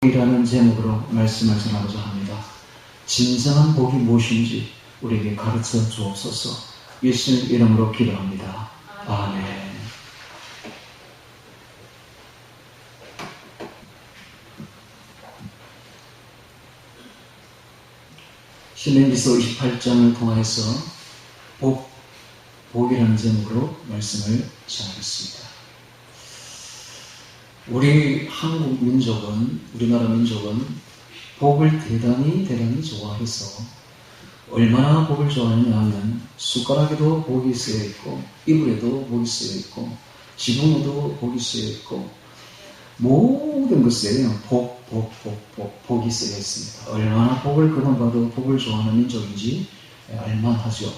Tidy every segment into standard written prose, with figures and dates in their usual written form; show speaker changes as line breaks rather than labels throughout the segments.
이라는 제목으로 말씀을 전하고자 합니다. 진정한 복이 무엇인지 우리에게 가르쳐 주옵소서. 예수님 이름으로 기도합니다. 아멘. 신명기서 28장을 통해서 복이라는 제목으로 말씀을 전하겠습니다. 우리 한국 민족은, 우리나라 민족은 복을 대단히 좋아해서 얼마나 복을 좋아하느냐 하면 숟가락에도 복이 쓰여 있고, 이불에도 복이 쓰여 있고, 지붕에도 복이 쓰여 있고, 모든 것에 복이 쓰여 있습니다. 얼마나 복을 그만 봐도 복을 좋아하는 민족인지 알만하죠.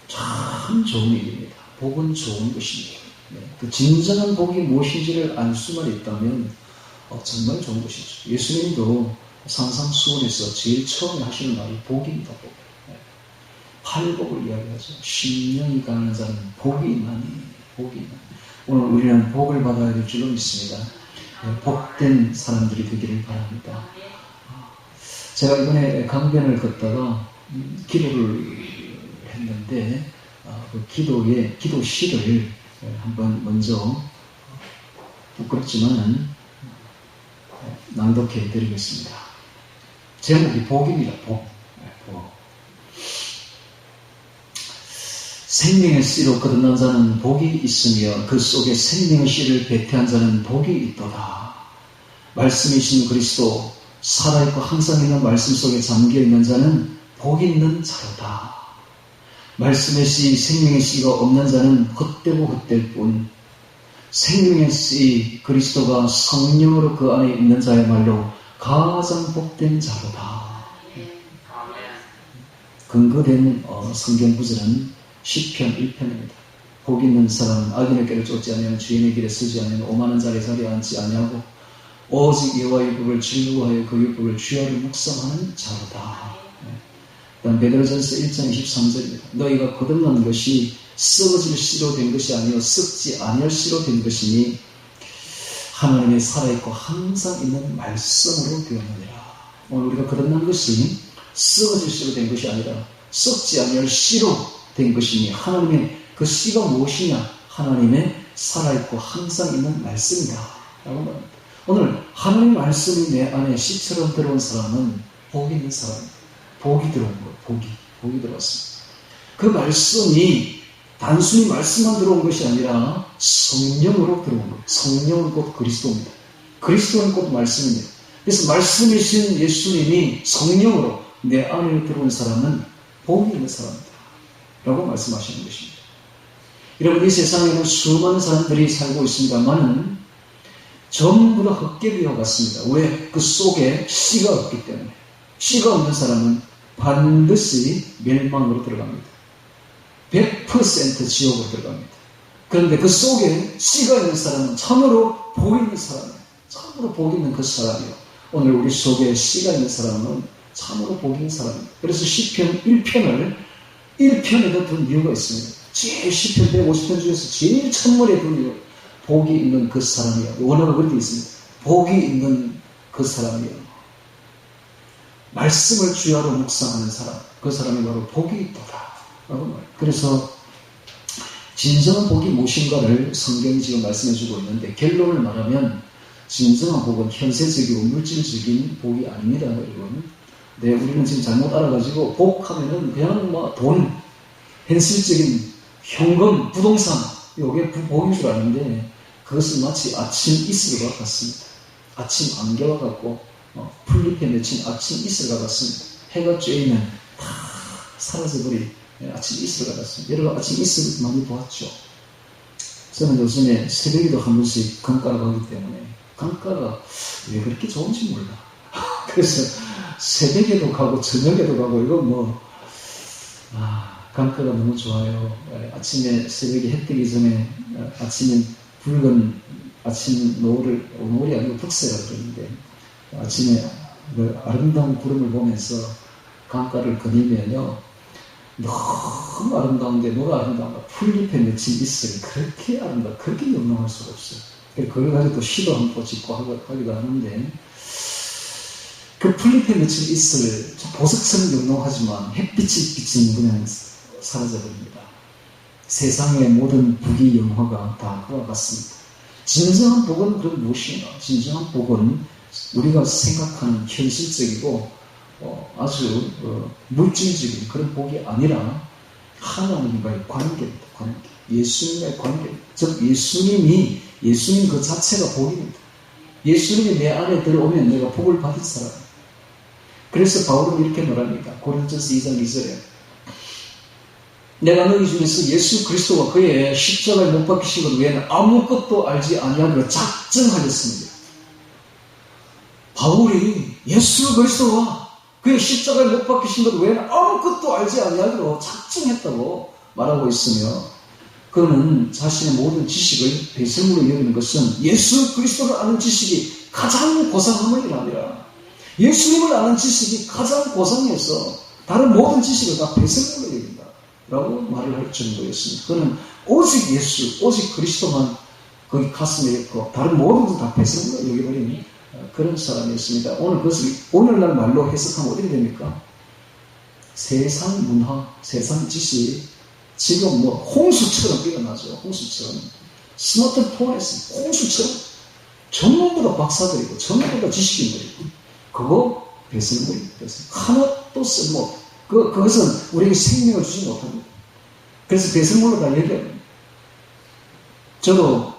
참 좋은 일입니다. 복은 좋은 것입니다. 그 진정한 복이 무엇인지를 알 수만 있다면 정말 좋은 것이죠. 예수님도 산상수훈에서 제일 처음에 하시는 말이 복입니다. 복. 팔복을 이야기하죠. 심령이 강한 자는 복이 있나니. 오늘 우리는 복을 받아야 될 줄로 믿습니다. 복된 사람들이 되기를 바랍니다. 제가 이번에 강변을 걷다가 기도를 했는데 그 기도시를 한번 먼저 부끄럽지만은 낭독해 드리겠습니다. 제목이 복입니다. 복. 생명의 씨로 거듭난 자는 복이 있으며 그 속에 생명의 씨를 배태한 자는 복이 있도다. 말씀이신 그리스도, 살아있고 항상 있는 말씀 속에 잠겨있는 자는 복이 있는 자로다. 말씀의 씨, 생명의 씨가 없는 자는 헛되고 헛될 뿐, 생명의 씨 그리스도가 성령으로 그 안에 있는 자야말로 가장 복된 자로다. 근거된 성경 구절은 시편 1편입니다. 복 있는 사람은 악인의 길을 쫓지 아니하며 주인의 길에 서지 아니하며 오만한 자리에 앉지 아니하고 오직 여호와의 율법을 즐거워하여 그 율법을 주야로 묵상하는 자로다. 그다음 베드로전서 1장 23절입니다. 너희가 거듭난 것이 썩어질 씨로 된 것이 아니요 썩지 아니할 씨로 된 것이니 하나님의 살아있고 항상 있는 말씀으로 되었느니라. 오늘 우리가 거듭난 것이 썩어질 씨로 된 것이 아니라 썩지 아니할 씨로 된 것이니 하나님의 그 씨가 무엇이냐? 하나님의 살아있고 항상 있는 말씀이다 라고 말합니다. 오늘 하나님의 말씀이 내 안에 씨처럼 들어온 사람은 복이 있는 사람입니다. 복이 들어온 거예요. 복이 들어왔습니다. 그 말씀이 단순히 말씀만 들어온 것이 아니라 성령으로 들어온 거예요. 성령은 곧 그리스도입니다. 그리스도는 곧 말씀입니다. 그래서 말씀이신 예수님이 성령으로 내 안에 들어온 사람은 복이 있는 사람이다 라고 말씀하시는 것입니다. 여러분, 이 세상에는 수많은 사람들이 살고 있습니다만은 전부 다 헛개비와 같습니다. 왜? 그 속에 씨가 없기 때문에. 씨가 없는 사람은 반드시 멸망으로 들어갑니다. 100% 지옥으로 들어갑니다. 그런데 그 속에 씨가 있는 사람은 참으로 복 있는 사람이에요. 참으로 복 있는 그 사람이에요. 오늘 우리 속에 씨가 있는 사람은 참으로 복 있는 사람입니다. 그래서 시편 1편에도 둔 이유가 있습니다. 제일 시편 150편 중에서 제일 첫머리에 둔 이유, 복이 있는 그 사람이에요. 원어가 그렇게 있습니다. 복이 있는 그 사람이에요. 말씀을 주야로 묵상하는 사람, 그 사람이 바로 복이 있도다 라고 말해요. 그래서 진정한 복이 무엇인가를 성경이 지금 말씀해주고 있는데, 결론을 말하면 진정한 복은 현세적이고 물질적인 복이 아닙니다, 여러분. 네, 우리는 지금 잘못 알아가지고 복하면은 그냥 돈, 현실적인 현금, 부동산, 이게 복인 줄 아는데 그것은 마치 아침 이슬과 같습니다. 아침 안개와 같고 풀잎에 맺힌 아침 이슬과 같습니다. 해가 쬐면 다 사라져버린 아침 이슬과 같습니다. 여러분 아침 이슬 많이 보았죠? 저는 요즘에 새벽에도 한 번씩 강가를 가기 때문에 강가가 왜 그렇게 좋은지 몰라. 그래서 새벽에도 가고 저녁에도 가고 이건 강가가 너무 좋아요. 아침에 새벽에 해 뜨기 전에 아침에 붉은 아침 노을이 아니고 붉새라 그러는데 아침에 그 아름다운 구름을 보면서 강가를 거닐면요 너무 아름다운데 뭐가 아름다운가? 풀잎에 맺힌 이슬 그렇게 아름다워 그렇게 영롱할 수가 없어요. 그걸 가지고 또 시도 한 번 짓고 하기도 하는데 그 풀잎에 맺힌 잎을 보석처럼 영롱하지만 햇빛이 비치는 그냥 사라져버립니다. 세상의 모든 부귀 영화가 다 그와 같습니다. 진정한 복은 그럼 무엇이냐? 진정한 복은 우리가 생각하는 현실적이고 아주 물질적인 그런 복이 아니라 하나님과의 관계입니다. 관계. 예수님과의 관계. 즉 예수님 그 자체가 복입니다. 예수님이 내 안에 들어오면 내가 복을 받을 사람. 그래서 바울은 이렇게 말합니다. 고린도전서 2장 2절에 내가 너희 중에서 예수 그리스도와 그의 십자가에 못 박히신 것 외에는 아무것도 알지 아니하기로 작정하였습니다. 바울이 예수 그리스도와 그의 십자가에 못 박히신 것 외에는 아무것도 알지 아니하기로 작정했다고 말하고 있으며 그는 자신의 모든 지식을 배설물로 여기는 것은 예수 그리스도를 아는 지식이 가장 고상함을 아니라 예수님을 아는 지식이 가장 고상해서 다른 모든 지식을 다 배설물로 여긴다 라고 말을 할 정도였습니다. 그는 오직 예수, 오직 그리스도만 거기 가슴에 있고 다른 모든 것도 다 배설물로 여겨버리는 그런 사람이었습니다. 오늘 그것을 오늘날 말로 해석하면 어떻게 됩니까? 세상 문화, 세상 지식 지금 홍수처럼 일어나죠. 홍수처럼. 스마트폰에서 홍수처럼 전부 다 박사들이고 전부 다 지식인들이고 그거 배설물입니다. 하나도 쓸모. 그것은 우리에게 생명을 주지 못합니다. 그래서 배설물로 다 얘기합니다. 저도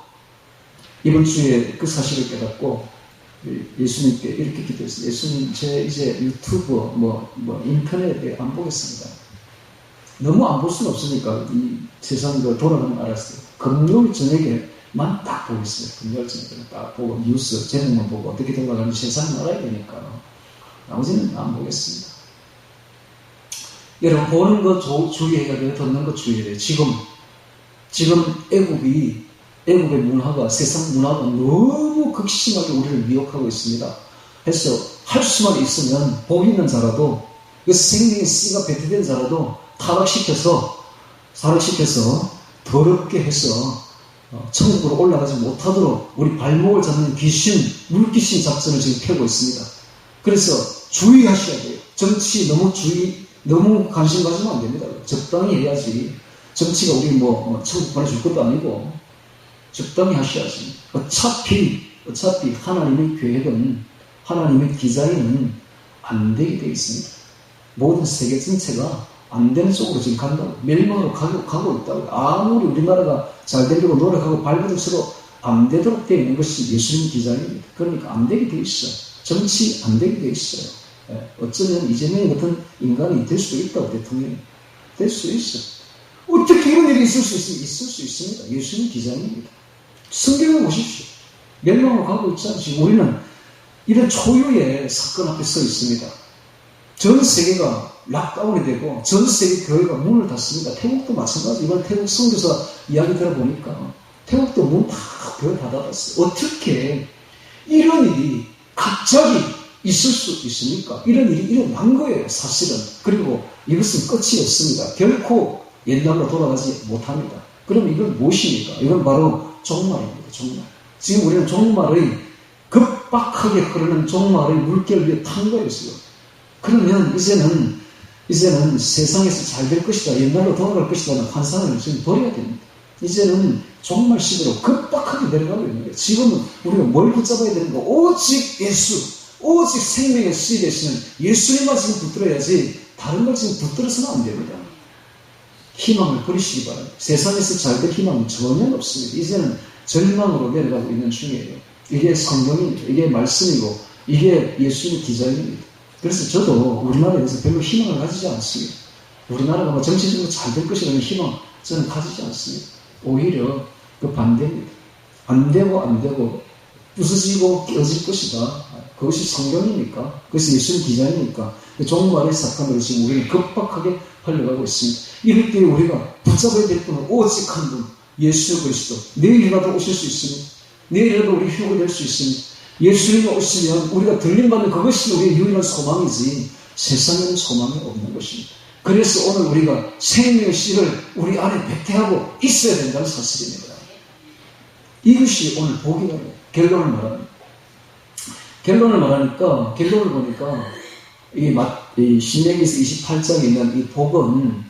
이번 주에 그 사실을 깨닫고 예수님께 이렇게 기도했어요. 예수님, 제 이제 유튜브, 인터넷에 안 보겠습니다. 너무 안 볼 수는 없으니까 이 세상 돌아가는 걸 알았어요. 금요일 저녁에만 딱 보겠습니다. 금요일 저녁에 딱 보고 뉴스 제목만 보고 어떻게 돌아가는지 세상을 알아야 되니까 나머지는 안 보겠습니다. 여러분 보는 거 주의해야 돼요. 듣는 거 주의해야 돼요. 지금 애국의 문화가 세상 문화가 너무 극심하게 우리를 미혹하고 있습니다. 해서 할 수만 있으면 복 있는 자라도 그 생명의 씨가 배트된 자라도 타락시켜서 더럽게 해서 천국으로 올라가지 못하도록 우리 발목을 잡는 물귀신 작전을 지금 펴고 있습니다. 그래서 주의하셔야 돼요. 정치 너무 관심 가지면 안 됩니다. 적당히 해야지. 정치가 우리 천국 보내줄 것도 아니고 적당히 하셔야지. 어차피 하나님의 계획은 하나님의 디자인은 안 되게 되어 있습니다. 모든 세계 전체가 안 되는 쪽으로 지금 간다고. 멸망으로 가고 있다고. 아무리 우리나라가 잘 되려고 노력하고 발버둥쳐도 안 되도록 되어 있는 것이 예수님 디자인입니다. 그러니까 안 되게 되어 있어요. 정치 안 되게 되어 있어요. 어쩌면 이재명 같은 인간이 될 수도 있다고, 대통령이. 될 수 있어요. 어떻게 이런 일이 있을 수 있습니다. 예수님 디자인입니다. 성경을 보십시오. 멸망으로 가고 있지 않습니까? 우리는 이런 초유의 사건 앞에 서 있습니다. 전 세계가 락다운이 되고 전 세계 교회가 문을 닫습니다. 태국도 마찬가지. 이번 태국 선교사 이야기 들어보니까 태국도 문 다 교회 다 닫았어요. 어떻게 이런 일이 갑자기 있을 수 있습니까? 이런 일이 일어난 거예요, 사실은. 그리고 이것은 끝이 없습니다. 결코 옛날로 돌아가지 못합니다. 그럼 이건 무엇입니까? 이건 바로 종말입니다. 종말. 지금 우리는 종말의 급박하게 흐르는 종말의 물결 위에 탄 거였어요. 그러면 이제는 세상에서 잘 될 것이다, 옛날로 돌아갈 것이다는 환상을 지금 버려야 됩니다. 이제는 종말 시대로 급박하게 내려가고 있는 거예요. 지금은 우리가 뭘 붙잡아야 되는 거? 오직 예수, 오직 생명의 씨 되시는 예수님만 지금 붙들어야지 다른 걸 지금 붙들어서는 안 됩니다. 희망을 버리시기 바랍니다. 세상에서 잘 될 희망은 전혀 없습니다. 이제는 절망으로 내려가고 있는 중이에요. 이게 성경입니다. 이게 말씀이고 이게 예수님의 디자인입니다. 그래서 저도 우리나라에 대해서 별로 희망을 가지지 않습니다. 우리나라가 정치적으로 잘 될 것이라는 희망 저는 가지지 않습니다. 오히려 그 반대입니다. 안 되고 부서지고 깨어질 것이다. 그것이 성경이니까, 그것이 예수님 디자인이니까 종말의 사건으로 지금 우리는 급박하게 흘러가고 있습니다. 이럴 때 우리가 붙잡아야 될 분은 오직 한 분, 예수 그리스도. 내일이라도 오실 수 있습니다. 내일이라도 우리 휴가 될 수 있습니다. 예수님이 오시면 우리가 들림받는 그것이 우리의 유일한 소망이지 세상에는 소망이 없는 것입니다. 그래서 오늘 우리가 생명의 씨를 우리 안에 배태하고 있어야 된다는 사실입니다. 이것이 오늘 복이라고 결론을 말합니다. 결론을 보니까 이 신명기서 28장에 있는 이 복은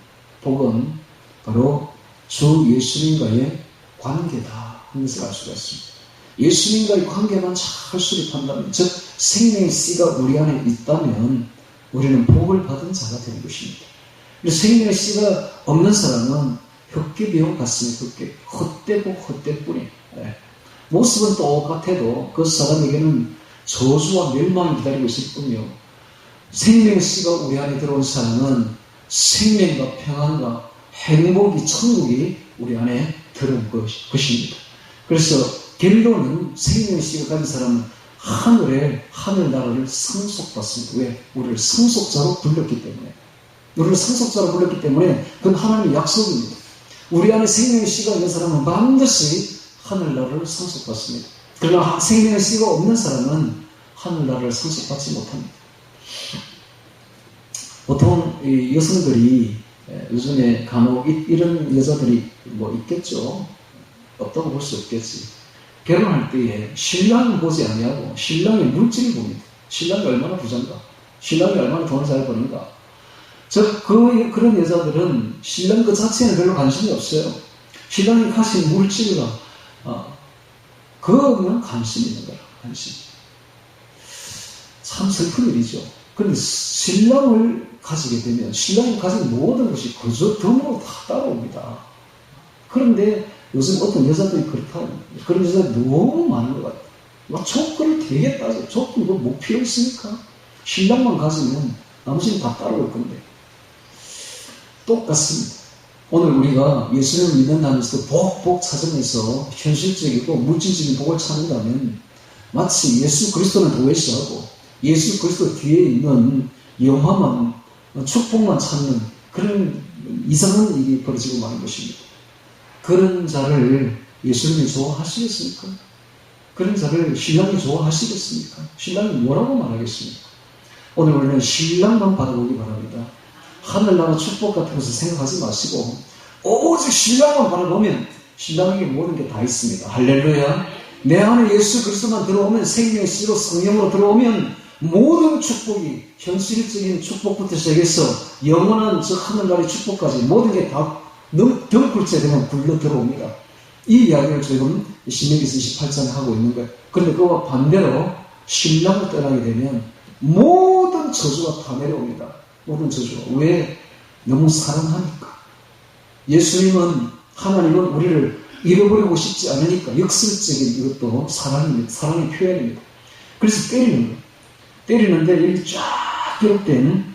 바로 주 예수님과의 관계다 하는 것을 알 수가 있습니다. 예수님과의 관계만 잘 수립한다면, 즉 생명의 씨가 우리 안에 있다면 우리는 복을 받은 자가 되는 것입니다. 그래서 생명의 씨가 없는 사람은 헛개비용 같습니다. 헛되고 헛되뿐이에요. 모습은 똑같아도 그 사람에게는 저주와 멸망이 기다리고 있을 뿐이요, 생명의 씨가 우리 안에 들어온 사람은 생명과 평안과 행복이, 천국이 우리 안에 들어온 것입니다. 그래서 결론은 생명의 씨가 가진 사람은 하늘나라를 상속받습니다. 왜? 우리를 상속자로 불렀기 때문에 그건 하나님의 약속입니다. 우리 안에 생명의 씨가 있는 사람은 반드시 하늘나라를 상속받습니다. 그러나 생명의 씨가 없는 사람은 하늘나라를 상속받지 못합니다. 보통 이 여성들이 요즘에 간혹 이런 여자들이 있겠죠. 없다고 볼 수 없겠지. 결혼할 때에 신랑을 보지 아니하고 신랑의 물질을 봅니다. 신랑이 얼마나 부자인가, 신랑이 얼마나 돈을 잘 버는가. 그런 여자들은 신랑 그 자체에는 별로 관심이 없어요. 신랑이 가진 물질과 그거는 관심이 있는 거야. 관심. 참 슬픈 일이죠. 그런데 신랑을 가지게 되면 신랑이 가진 모든 것이 그저 덤으로 다 따라옵니다. 그런데 요즘 어떤 여자들이 그렇다는 거예요. 그런 여자들이 너무 많은 것 같아요. 조건을 되게 따져. 조건 뭐 필요 있습니까? 신랑만 가지면 나머지는 다 따라올 건데. 똑같습니다. 오늘 우리가 예수님을 믿는다면서도 복 찾으면서 현실적이고 물질적인 복을 찾는다면 마치 예수 그리스도를 도외시하고 예수 그리스도 뒤에 있는 영화만, 축복만 찾는 그런 이상한 일이 벌어지고 마는 것입니다. 그런 자를 예수님이 좋아하시겠습니까? 그런 자를 신랑이 좋아하시겠습니까? 신랑이 뭐라고 말하겠습니까? 오늘 우리는 신랑만 바라보기 바랍니다. 하늘나라 축복 같은 것을 생각하지 마시고 오직 신랑만 바라보면 신랑에게 모든 게 다 있습니다. 할렐루야. 내 안에 예수 그리스도만 들어오면, 생명의 씨로 성령으로 들어오면 모든 축복이, 현실적인 축복부터 시작해서 영원한 저 하늘나라의 축복까지 모든 게 다 덩굴째 되면 굴러 들어옵니다. 이 이야기를 지금 신명기서 28장에 하고 있는 거예요. 그런데 그와 반대로 신랑을 떠나게 되면 모든 저주가 다 내려옵니다. 모든 저주가. 왜? 너무 사랑하니까. 하나님은 우리를 잃어버리고 싶지 않으니까. 역설적인 이것도 사랑입니다. 사랑의 표현입니다. 그래서 때리는 거예요. 때리는데 여기 쫙 기록된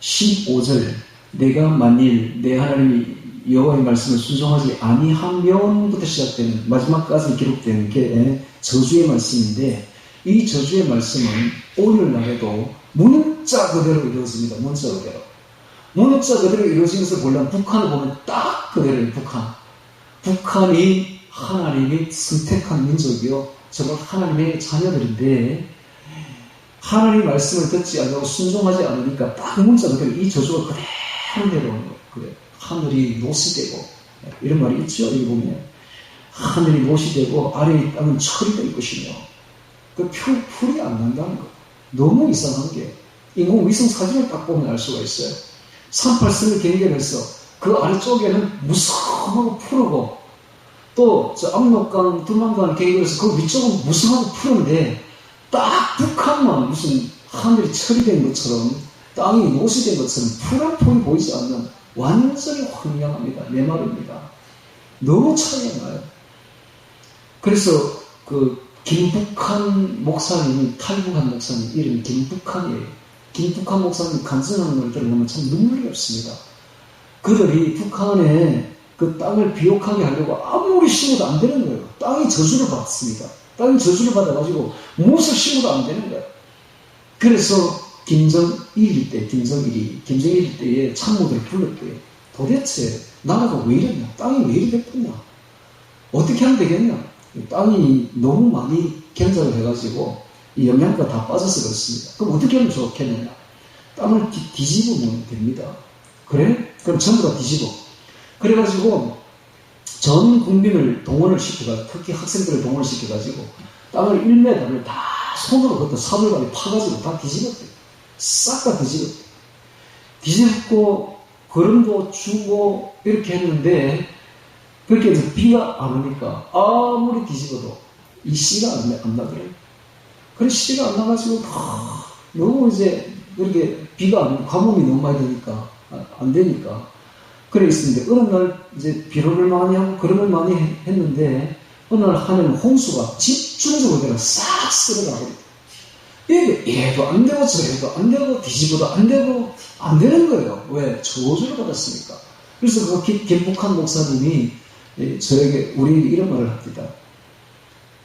15절, 내가 만일 내 하나님이 여호와의 말씀을 순종하지 아니하면부터 시작되는 마지막까지 기록된 게 저주의 말씀인데, 이 저주의 말씀은 오늘날에도 문자 그대로 이루어집니다. 문자 그대로 이루어진 것을 보려면 북한을 보면 딱 그대로예요. 북한이 하나님이 선택한 민족이요, 정말 하나님의 자녀들인데 하나님의 말씀을 듣지 않고 순종하지 않으니까 딱 문자 그대로 이 저주가 그대로 내려오는 거예요. 그래. 하늘이 못이 되고, 이런 말이 있죠. 여기 보면 하늘이 못이 되고 아래의 땅은 철이 될 것이며, 그 풀이 안 난다는 거. 너무 이상한 게, 인공위성 사진을 딱 보면 알 수가 있어요. 38선을 경계해서 그 아래쪽에는 무성하고 푸르고, 또 저 압록강, 두만강 계획에서 그 위쪽은 무성하고 푸른데 딱 북한만 무슨 하늘이 철이 된 것처럼, 땅이 못이 된 것처럼 푸른 폰이 보이지 않는, 완전히 황량합니다. 내 말입니다. 너무 차이가 나요. 그래서 그 김북한 목사님이, 탈북한 목사님 이름이 김북한이에요. 김북한 목사님 간증하는 걸 들어보면 참 눈물이 없습니다. 그들이 북한에 그 땅을 비옥하게 하려고 아무리 심어도 안 되는 거예요. 땅이 저주를 받습니다. 땅이 저주를 받아가지고 무엇을 심어도 안 되는 거예요. 그래서 김정일이 때에 참모들을 불렀대요. 도대체 나라가 왜 이랬냐? 땅이 왜 이리 됐냐? 어떻게 하면 되겠냐? 땅이 너무 많이 경작을 해가지고 이 영양가 다 빠져서 그렇습니다. 그럼 어떻게 하면 좋겠느냐? 땅을 뒤집으면 됩니다. 그래? 그럼 전부 다 뒤집어. 그래가지고 전 국민을 동원을 시켜가지고, 특히 학생들을 동원을 시켜가지고 땅을 1m를 다 손으로 그때 사물까지 파가지고 다 뒤집었대요. 싹 다 뒤집었대요. 뒤집고 걸음도 주고 이렇게 했는데 그렇게 해서 비가 안 오니까 아무리 뒤집어도 이 씨가 안 나더래요. 그래서 씨가 안 나가지고 너무 이제 이렇게 비가 안 오고 가뭄이 너무 많이 되니까 안 되니까 그래 있었는데 어느 날 이제 비료를 많이 하고 걸음을 많이 했는데 어느 날 하늘은 홍수가 집중적으로 내가 싹 쓸어가고 얘도 안 되고 저래도 안 되고 뒤집어도 안 되고 안 되는 거예요. 왜? 저주를 받았으니까. 그래서 그 김북한 목사님이 저에게 우리에게 이런 말을 합니다.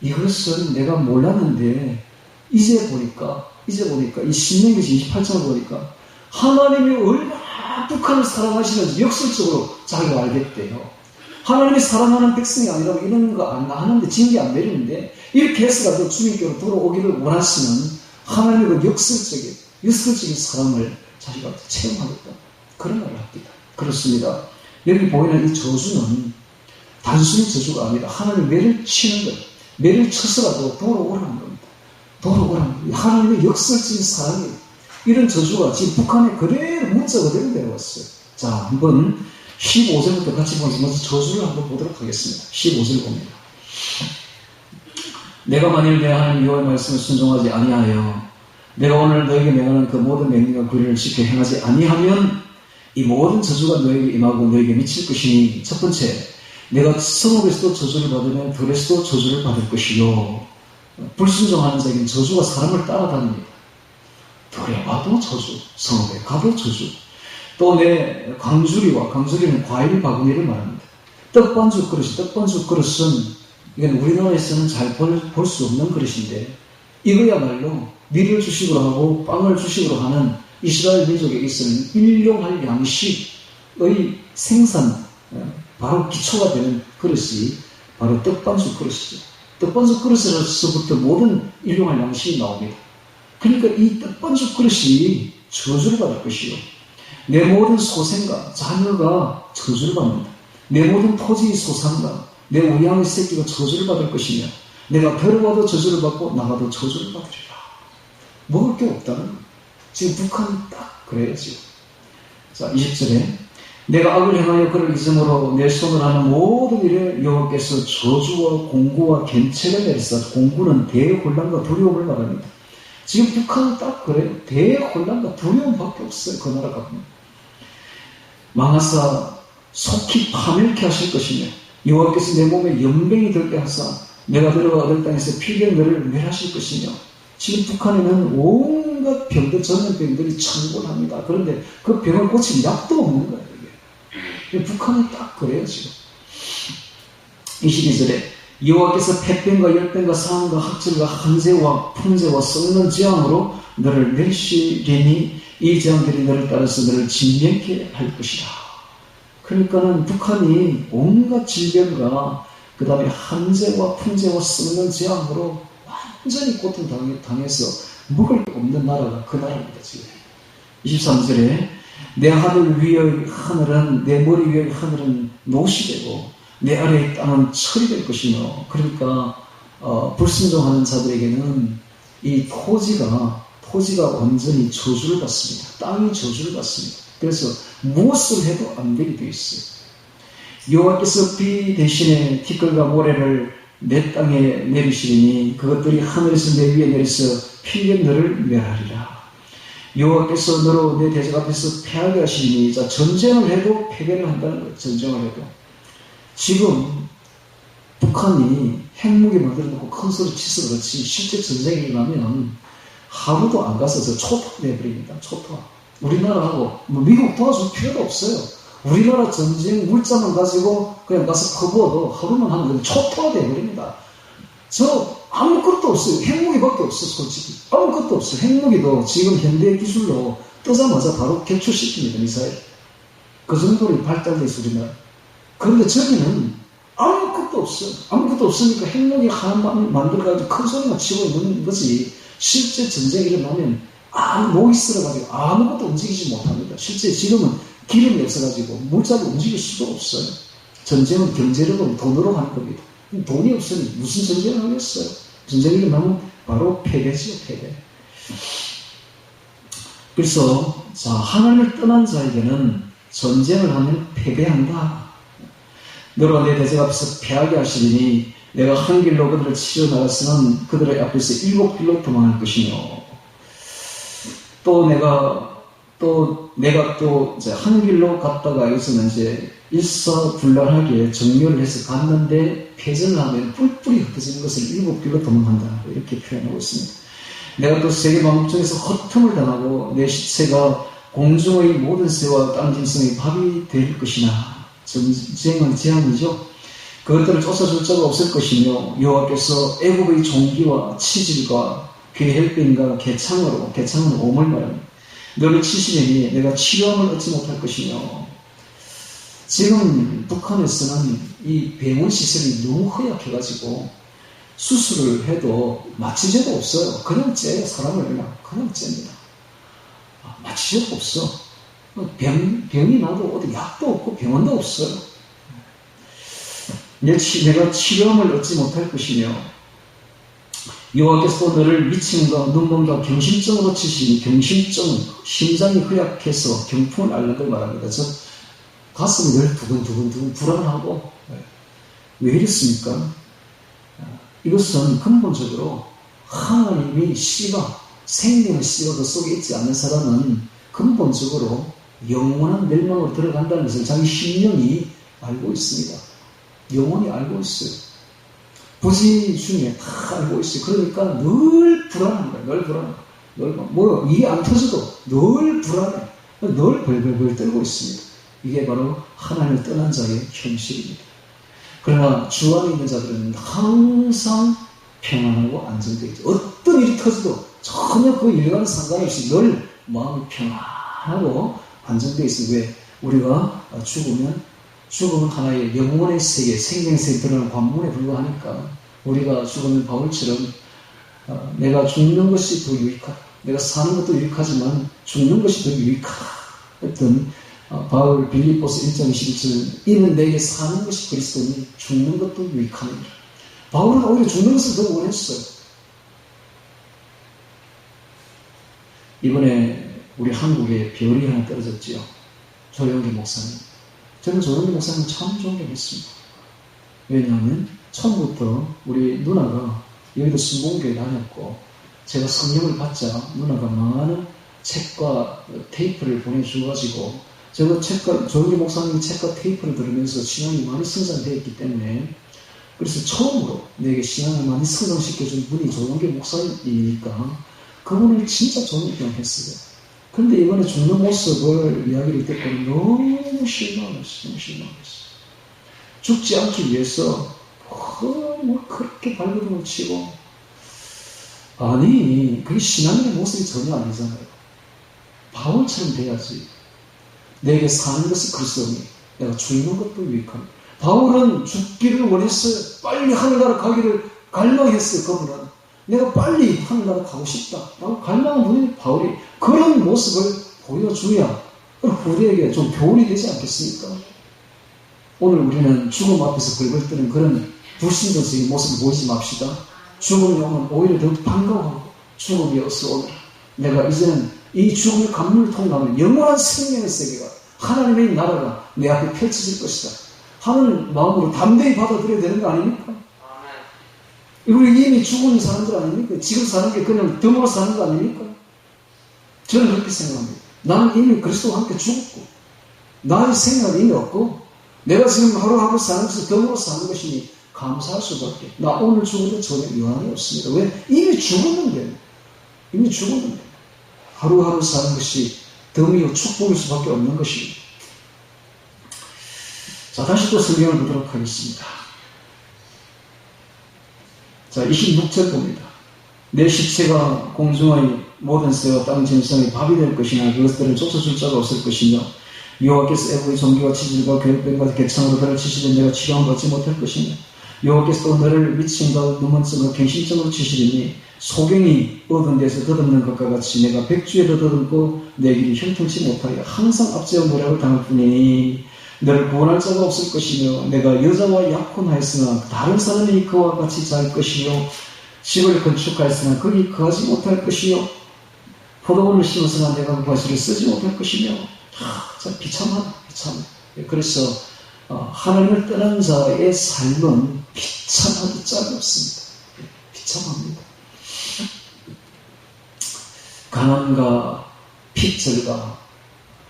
이것은 내가 몰랐는데 이제 보니까 이 신명기 28장을 보니까 하나님이 얼마나 북한을 사랑하시는지 역설적으로 자기가 알겠대요. 하나님이 사랑하는 백성이 아니라고 이런 거 안 하는데 징계 안 내리는데 이렇게 해서라도 주님께로 돌아오기를 원하시는 하나님의 그 역설적인 사랑을 자기가 체험하겠다. 그런 말을 합니다. 그렇습니다. 여기 보이는 이 저주는 단순히 저주가 아니라 하나님 매를 치는 거예요. 매를 쳐서라도 돌아오라는 겁니다. 돌아오라는 겁니다. 하나님의 역설적인 사랑이에요. 이런 저주가 지금 북한에 그대로 문자 그대로 내려왔어요. 자, 한번 15절부터 같이 보면서 먼저 저주를 한번 보도록 하겠습니다. 15절 봅니다. 내가 만일 내 하나님 여호와의 말씀을 순종하지 아니하여 내가 오늘 너에게 명하는 그 모든 명령과 규례를 지켜 행하지 아니하면 이 모든 저주가 너에게 임하고 너에게 미칠 것이니 첫 번째 내가 성읍에서도 저주를 받으면 들에서도 저주를 받을 것이요 불순종하는 자에게는 저주가 사람을 따라다닙니다. 들에 와도 저주, 성읍에 가도 저주. 또 내 광주리는 과일 바구니를 말합니다. 떡반죽 그릇은 이건 우리나라에서는 잘 볼 수 없는 그릇인데 이거야말로 밀을 주식으로 하고 빵을 주식으로 하는 이스라엘 민족에 있어서는 일용할 양식의 생산 바로 기초가 되는 그릇이 바로 떡반죽 그릇이죠. 떡반죽 그릇에서부터 모든 일용할 양식이 나옵니다. 그러니까 이 떡반죽 그릇이 저주를 받을 것이요 내 모든 소생과 자녀가 저주를 받는다. 내 모든 토지의 소산과 내 우양의 새끼가 저주를 받을 것이며 내가 들어와도 저주를 받고 나가도 저주를 받으리라. 먹을 게 없다는 거예요. 지금 북한이 딱 그래요 지금. 자 20절에 내가 악을 행하여 그를 잊음으로 내 손을 하는 모든 일에 여호와께서 저주와 공고와 견책을 내리사 공고는 대혼란과 두려움을 말합니다. 지금 북한은 딱 그래요. 대혼란과 두려움밖에 없어요. 그 나라가 망하사 속히 파멸케 하실 것이며 여호와께서 내 몸에 연병이 들게 하사 내가 들어가 얻을 땅에서 필경들을 멸하실 것이며 지금 북한에는 온갖 병들, 전염병들이 창궐합니다. 그런데 그 병을 고칠 약도 없는 거예요. 이게. 북한이 딱 그래요 지금. 22절에 여호와께서 폐병과 열병과 상함과 학절과 한재와 풍재와 썩는 재앙으로 너를 멸시리니 이 재앙들이 너를 따라서 너를 진멸케 할 것이다. 그러니까는 북한이 온갖 질병과 그 다음에 한재와 풍재와 썩는 재앙으로 완전히 고통당해서 먹을 게 없는 나라가 그 나라입니다. 지금 23절에 내 하늘 위의 하늘은 내 머리 위의 하늘은 노시 되고 내 아래의 땅은 철이 될 것이며 그러니까 불순종하는 자들에게는 이 토지가 완전히 저주를 받습니다. 땅이 저주를 받습니다. 그래서 무엇을 해도 안 되게 되어 있어요. 여호와께서 비 대신에 티끌과 모래를 내 땅에 내리시리니 그것들이 하늘에서 내 위에 내려서 필경 너를 멸하리라. 여호와께서 너로 내 대적 앞에서 패하게 하시리니 자 전쟁을 해도 패배를 한다는 거예요. 전쟁을 해도. 지금 북한이 핵무기 만들어 놓고 큰 소리 치서 그렇지 실제 전쟁이 일어나면 하루도 안 가서 저 초토화 내버립니다. 초토화. 우리나라하고 미국 도와줄 필요도 없어요. 우리나라 전쟁 물자만 가지고 그냥 가서 커부어도 하루만 하면 그냥 초토화 돼버립니다. 저 아무것도 없어요. 핵무기밖에 없어 솔직히. 아무것도 없어요. 핵무기도 지금 현대 기술로 뜨자마자 바로 격추시킵니다. 미사일. 그 정도로 발달돼 있어 우리나라. 그런데 저기는 아무것도 없어요. 아무것도 없으니까 핵무기 하나 만들어가지고 큰 소리만 치고 있는 거지. 실제 전쟁이 일어나면 목이 쓸어가지고 아무것도 움직이지 못합니다. 실제 지금은 기름이 없어가지고 물자를 움직일 수도 없어요. 전쟁은 경제력으로 돈으로 하는 겁니다. 돈이 없으니 무슨 전쟁을 하겠어요. 전쟁이 일어나면 바로 패배지요, 패배. 그래서 자, 하나님을 떠난 자에게는 전쟁을 하면 패배한다. 너로 내 대적 앞에서 패하게 하시리니 내가 한 길로 그들을 치러 나갔으면 그들의 앞에서 7길로 도망할 것이며, 또 내가 이제 한 길로 갔다가 여기서는 이제 일사불란하게 정렬을 해서 갔는데 패전을 하면 뿔뿔이 흩어지는 것을 7길로 도망한다. 이렇게 표현하고 있습니다. 내가 또 세계 만국 중에서 허tum을 당하고 내 시체가 공중의 모든 새와 땅 짐승의 밥이 될 것이나, 전쟁은 재앙이죠. 그것들을 쫓아줄 자가 없을 것이며 여호와께서 애굽의 종기와 치질과 그의 헬병과 개창은 옴을 말합니다. 너를 치시려니 내가 치료함을 얻지 못할 것이며, 지금 북한에서는 이 병원 시설이 너무 허약해가지고 수술을 해도 마취제도 없어요. 그냥 째요. 사람을 그냥 잽니다. 마취제도 없어. 병이 나도 어디 약도 없고 병원도 없어요. 내가 치료함을 얻지 못할 것이며 여호와께서 너를 미침과 눈먼과 경심증으로 치시니, 경심증은 심장이 허약해서 경풍을 앓는 걸 말합니다. 저 가슴이 늘 두근두근 불안하고, 왜 이랬습니까? 이것은 근본적으로 하나님이 생명의 씨가 그 속에 있지 않는 사람은 근본적으로 영원한 멸망으로 들어간다는 것을 자기 심령이 알고 있습니다. 영원히 알고 있어요. 부지 중에 다 알고 있어요. 그러니까 늘 불안한 거예요. 늘 불안한 거예요. 일이 안 터져도 늘 불안해. 늘 벌벌벌 떨고 있습니다. 이게 바로 하나님을 떠난 자의 현실입니다. 그러나 주 안에 있는 자들은 항상 평안하고 안정되어 있죠. 어떤 일이 터져도 전혀 그 일과는 상관없이 늘 마음이 평안하고 안정되어 있어요. 왜? 우리가 죽음은 하나의 영혼의 세계, 생명의 세계에 들어가는 관문에 불과하니까, 우리가 죽으면 바울처럼 내가 죽는 것이 더 유익하다. 내가 사는 것도 유익하지만 죽는 것이 더 유익하다. 했던 바울 빌립보서 1장 21절, 이는 내게 사는 것이 그리스도니 죽는 것도 유익하니라. 바울은 오히려 죽는 것을 더 원했어요. 이번에 우리 한국에 별이 하나 떨어졌지요. 조영기 목사님. 저는 조영기 목사님 참 존경했습니다. 왜냐하면 처음부터 우리 누나가 여기도 순공교회 다녔고, 제가 성령을 받자 누나가 많은 책과 테이프를 보내주어가지고, 제가 조영기 목사님 책과 테이프를 들으면서 신앙이 많이 성장되었기 때문에, 그래서 처음으로 내게 신앙을 많이 성장시켜준 분이 조영기 목사님이니까 그분을 진짜 존경했어요. 그런데 이번에 죽는 모습을 이야기를 듣고 너무 실망했어요. 죽지 않기 위해서 그렇게 발버둥을 치고, 아니 그게 신앙의 모습이 전혀 아니잖아요. 바울처럼 돼야지. 내게 사는 것이 그리스도니 내가 죽는 것도 유익합니다. 바울은 죽기를 원했어요. 빨리 하늘나라 가기를 갈망했어요. 그분은 내가 빨리 하늘나라 가고 싶다 라고 갈망한 분이 바울이 그런 모습을 보여줘야 후대에게 좀 교훈이 되지 않겠습니까? 오늘 우리는 죽음 앞에서 벌벌 뜨는 그런 불신론적인 모습을 보이지 맙시다. 죽음이 오면 오히려 더 반가워하고, 죽음이 어서 오더라. 내가 이제는 이 죽음의 관문을 통과하면 영원한 생명의 세계가, 하나님의 나라가 내 앞에 펼쳐질 것이다 하는 마음으로 담대히 받아들여야 되는 거 아닙니까? 우리 이미 죽은 사람들 아닙니까? 지금 사는 게 그냥 덤으로 사는 거 아닙니까? 저는 그렇게 생각합니다. 나는 이미 그리스도와 함께 죽었고, 나의 생각이 이미 없고, 내가 지금 하루하루 사는 것이 덤으로 사는 것이니 감사할 수밖에. 나 오늘 죽어도 전혀 유한이 없습니다. 왜? 이미 죽었는데. 하루하루 사는 것이 덤이요 축복일 수밖에 없는 것입니다. 자, 다시 또 성경을 보도록 하겠습니다. 자, 26절 봅니다. 내 시체가 공중의 모든 새와 땅 짐승의 밥이 될 것이나 그것들을 쫓아줄 자가 없을 것이며, 여호와께서 애굽의 종기와 치질과 괴병과 개창으로 그를 치시되 내가 치료함을 얻지 못할 것이며, 여호와께서 또 너를 미침과 눈먼증과 갱신증으로 치시리니 소경이 얻은 데서 더듬는 것과 같이 내가 백주에도 더듬고 내 길이 형통치 못하여 항상 압제와 노력을 당할 뿐이니 너를 구원할 자가 없을 것이며, 내가 여자와 약혼하였으나 다른 사람이 그와 같이 잘 것이며 집을 건축하였으나 거기 거하지 못할 것이요 포도원을 심었으나 내가 그 과실을 쓰지 못할 것이며 참 비참하다. 그래서 하나님을 떠난 자의 삶은 비참하기 짝이 없습니다. 비참합니다. 가난과 핍절과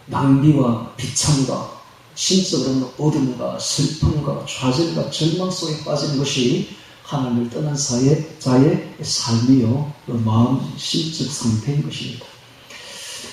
낭비와 비참과 심적으로는 어둠과 슬픔과 좌절과 절망 속에 빠진 것이 하나님을 떠난 자의 삶이요 마음 심적 상태인 것입니다.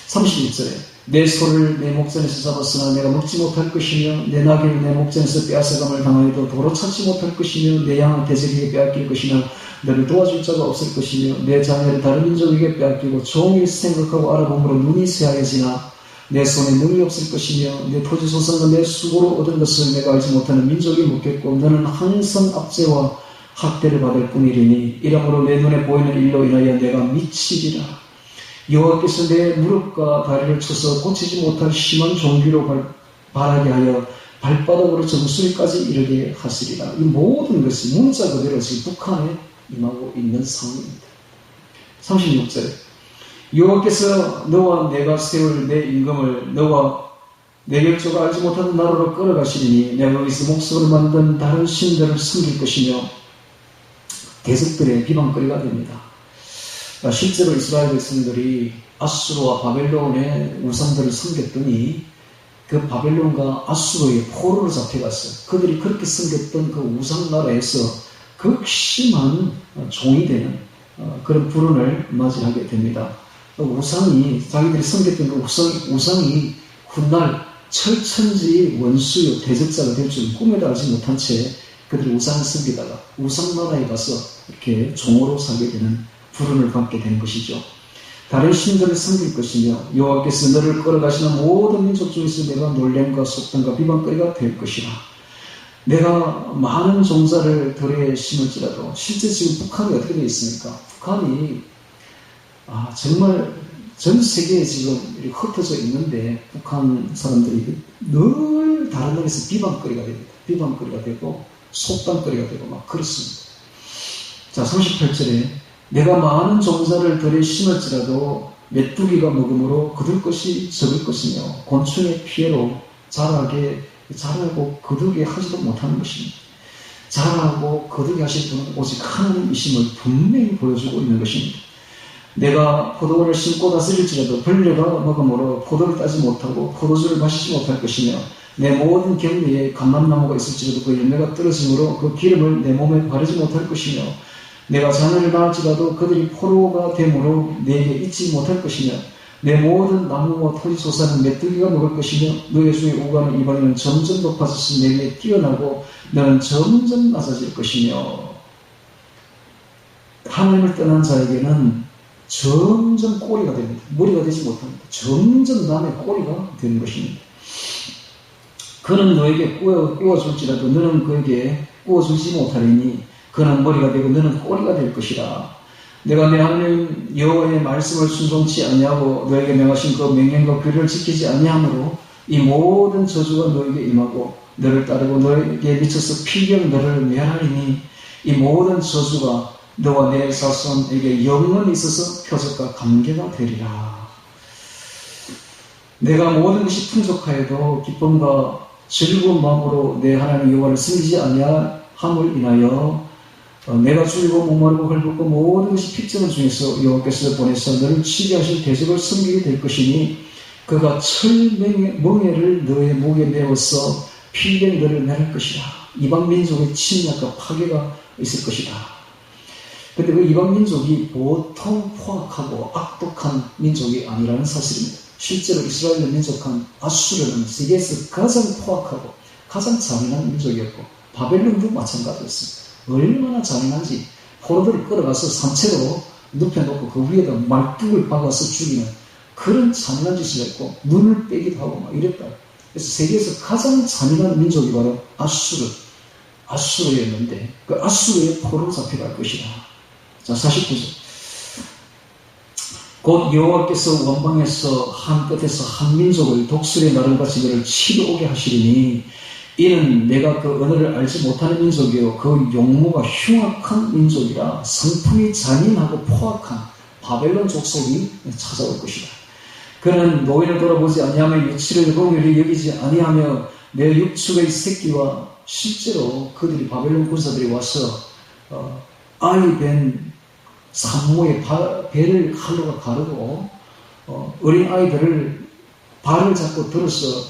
31절에 내 소를 내 목전에서 잡았으나 내가 먹지 못할 것이며 내 나귀를 내 목전에서 빼앗아감을 당하여도 도로 찾지 못할 것이며 내 양은 대적에게 빼앗길 것이나 너를 도와줄 자가 없을 것이며 내 자녀를 다른 민족에게 빼앗기고 종일 생각하고 알아봄으로 눈이 새하여지나 내 손에 능이 없을 것이며 내 토지 소산과 내 수고로 얻은 것을 내가 알지 못하는 민족이 묻겠고 너는 항상 압제와 학대를 받을 뿐이리니 이러므로 내 눈에 보이는 일로 인하여 내가 미치리라. 여호와께서 내 무릎과 다리를 쳐서 고치지 못할 심한 종기로 발하게 하여 발바닥으로 정수리까지 이르게 하시리라. 이 모든 것이 문자 그대로 지금 북한에 임하고 있는 상황입니다. 36절 여호와께서 너와 내가 세울 내 임금을 너와 내 결조가 알지 못하는 나라로 끌어가시리니 내가 거기서 목석을 만든 다른 신들을 섬길 것이며 대적들의 비방거리가 됩니다. 실제로 이스라엘 백성들이 아수르와 바벨론의 우상들을 섬겼더니 그 바벨론과 아수르의 포로로 잡혀갔어요. 그들이 그렇게 섬겼던 그 우상나라에서 극심한 종이 되는 그런 불운을 맞이하게 됩니다. 우상이 자기들이 섬겼던 그 우상이 훗날 철천지 원수요 대적자가 될 줄 꿈에도 알지 못한 채 그들이 우상을 섬기다가 우상나라에 가서 이렇게 종으로 살게 되는 불운을 받게 된 것이죠. 다른 신들을 섬길 것이며 여호와께서 너를 끌어가시는 모든 민족 중에서 내가 놀램과 속담과 비방거리가 될 것이라. 내가 많은 종자를 들에 심을지라도 실제 지금 북한이 어떻게 되어 있습니까? 북한이 정말 전 세계에 지금 흩어져 있는데 북한 사람들이 늘 다른 나라에서 비방거리가 됩니다. 비방거리가 되고 속담거리가 되고 막 그렇습니다. 자, 38절에 내가 많은 종자를 들에 심을지라도 메뚜기가 먹음으로 거둘 것이 적을 것이며 곤충의 피해로 자라고 거두게 하지도 못하는 것입니다. 자라고 거두게 하실 분은 오직 하나님이심을 분명히 보여주고 있는 것입니다. 내가 포도원을 심고 다스릴지라도 벌레가 먹음으로 포도를 따지 못하고 포도주를 마시지 못할 것이며 내 모든 곁리에 감람나무가 있을지라도 그 열매가 떨어짐으로 그 기름을 내 몸에 바르지 못할 것이며 내가 자녀를 낳을지라도 그들이 포로가 되므로 내게 잊지 못할 것이며 내 모든 나무와 토지 소산은 메뚜기가 먹을 것이며 너의 중에 오가는 이방인은 점점 높아져서 내게 뛰어나고 너는 점점 낮아질 것이며 하나님을 떠난 자에게는 점점 꼬리가 됩니다. 머리가 되지 못합니다. 점점 남의 꼬리가 되는 것입니다. 그는 너에게 꾸어줄지라도 너는 그에게 꾸어주지 못하리니 그는 머리가 되고 너는 꼬리가 될 것이라. 내가 내 하나님 여호와의 말씀을 순종치 아니하고 너에게 명하신 그 명령과 규례를 지키지 아니하므로 이 모든 저주가 너에게 임하고 너를 따르고 너에게 미쳐서 필경 너를 멸하리니 이 모든 저주가 너와 내 자손에게 영원히 있어서 표적과 관계가 되리라. 내가 모든 것이 풍족하여도 기쁨과 즐거운 마음으로 내 하나님 여호와를 섬기지 아니함을 인하여 내가 줄이고 목마르고 헐벗고 모든 것이 핍정한 중에서 여호와께서 보내서 너를 치게하실 대적을 섬기게 될 것이니 그가 철멍에를 너의 목에 메워서 필경 너를 멸할 것이라. 이방 민족의 침략과 파괴가 있을 것이다. 그런데 그 이방 민족이 보통 포악하고 악독한 민족이 아니라는 사실입니다. 실제로 이스라엘 민족한 아수르는 세계에서 가장 포악하고 가장 잔인한 민족이었고 바벨론도 마찬가지였습니다. 얼마나 잔인한지 포로들을 끌어가서 산채로 눕혀놓고 그 위에다 말뚝을 박아서 죽이는 그런 잔인한 짓을 했고 눈을 빼기도 하고 막 이랬다. 그래서 세계에서 가장 잔인한 민족이 바로 아수르였는데 그 아수르의 포로로 잡혀갈 것이다. 자, 49절. 곧 여호와께서 원방에서 한 끝에서 한 민족을 독수리의 나름같이 그를 치러 오게 하시리니 이는 내가 그 언어를 알지 못하는 민족이요 그 용모가 흉악한 민족이라 성품이 잔인하고 포악한 바벨론 족속이 찾아올 것이다. 그는 노인을 돌아보지 아니하며 유치를 공유히 여기지 아니하며 내 육축의 새끼와 실제로 그들이 바벨론 군사들이 와서 아이 된 산모의 배를 칼로 가르고 어린 아이들을 발을 잡고 들어서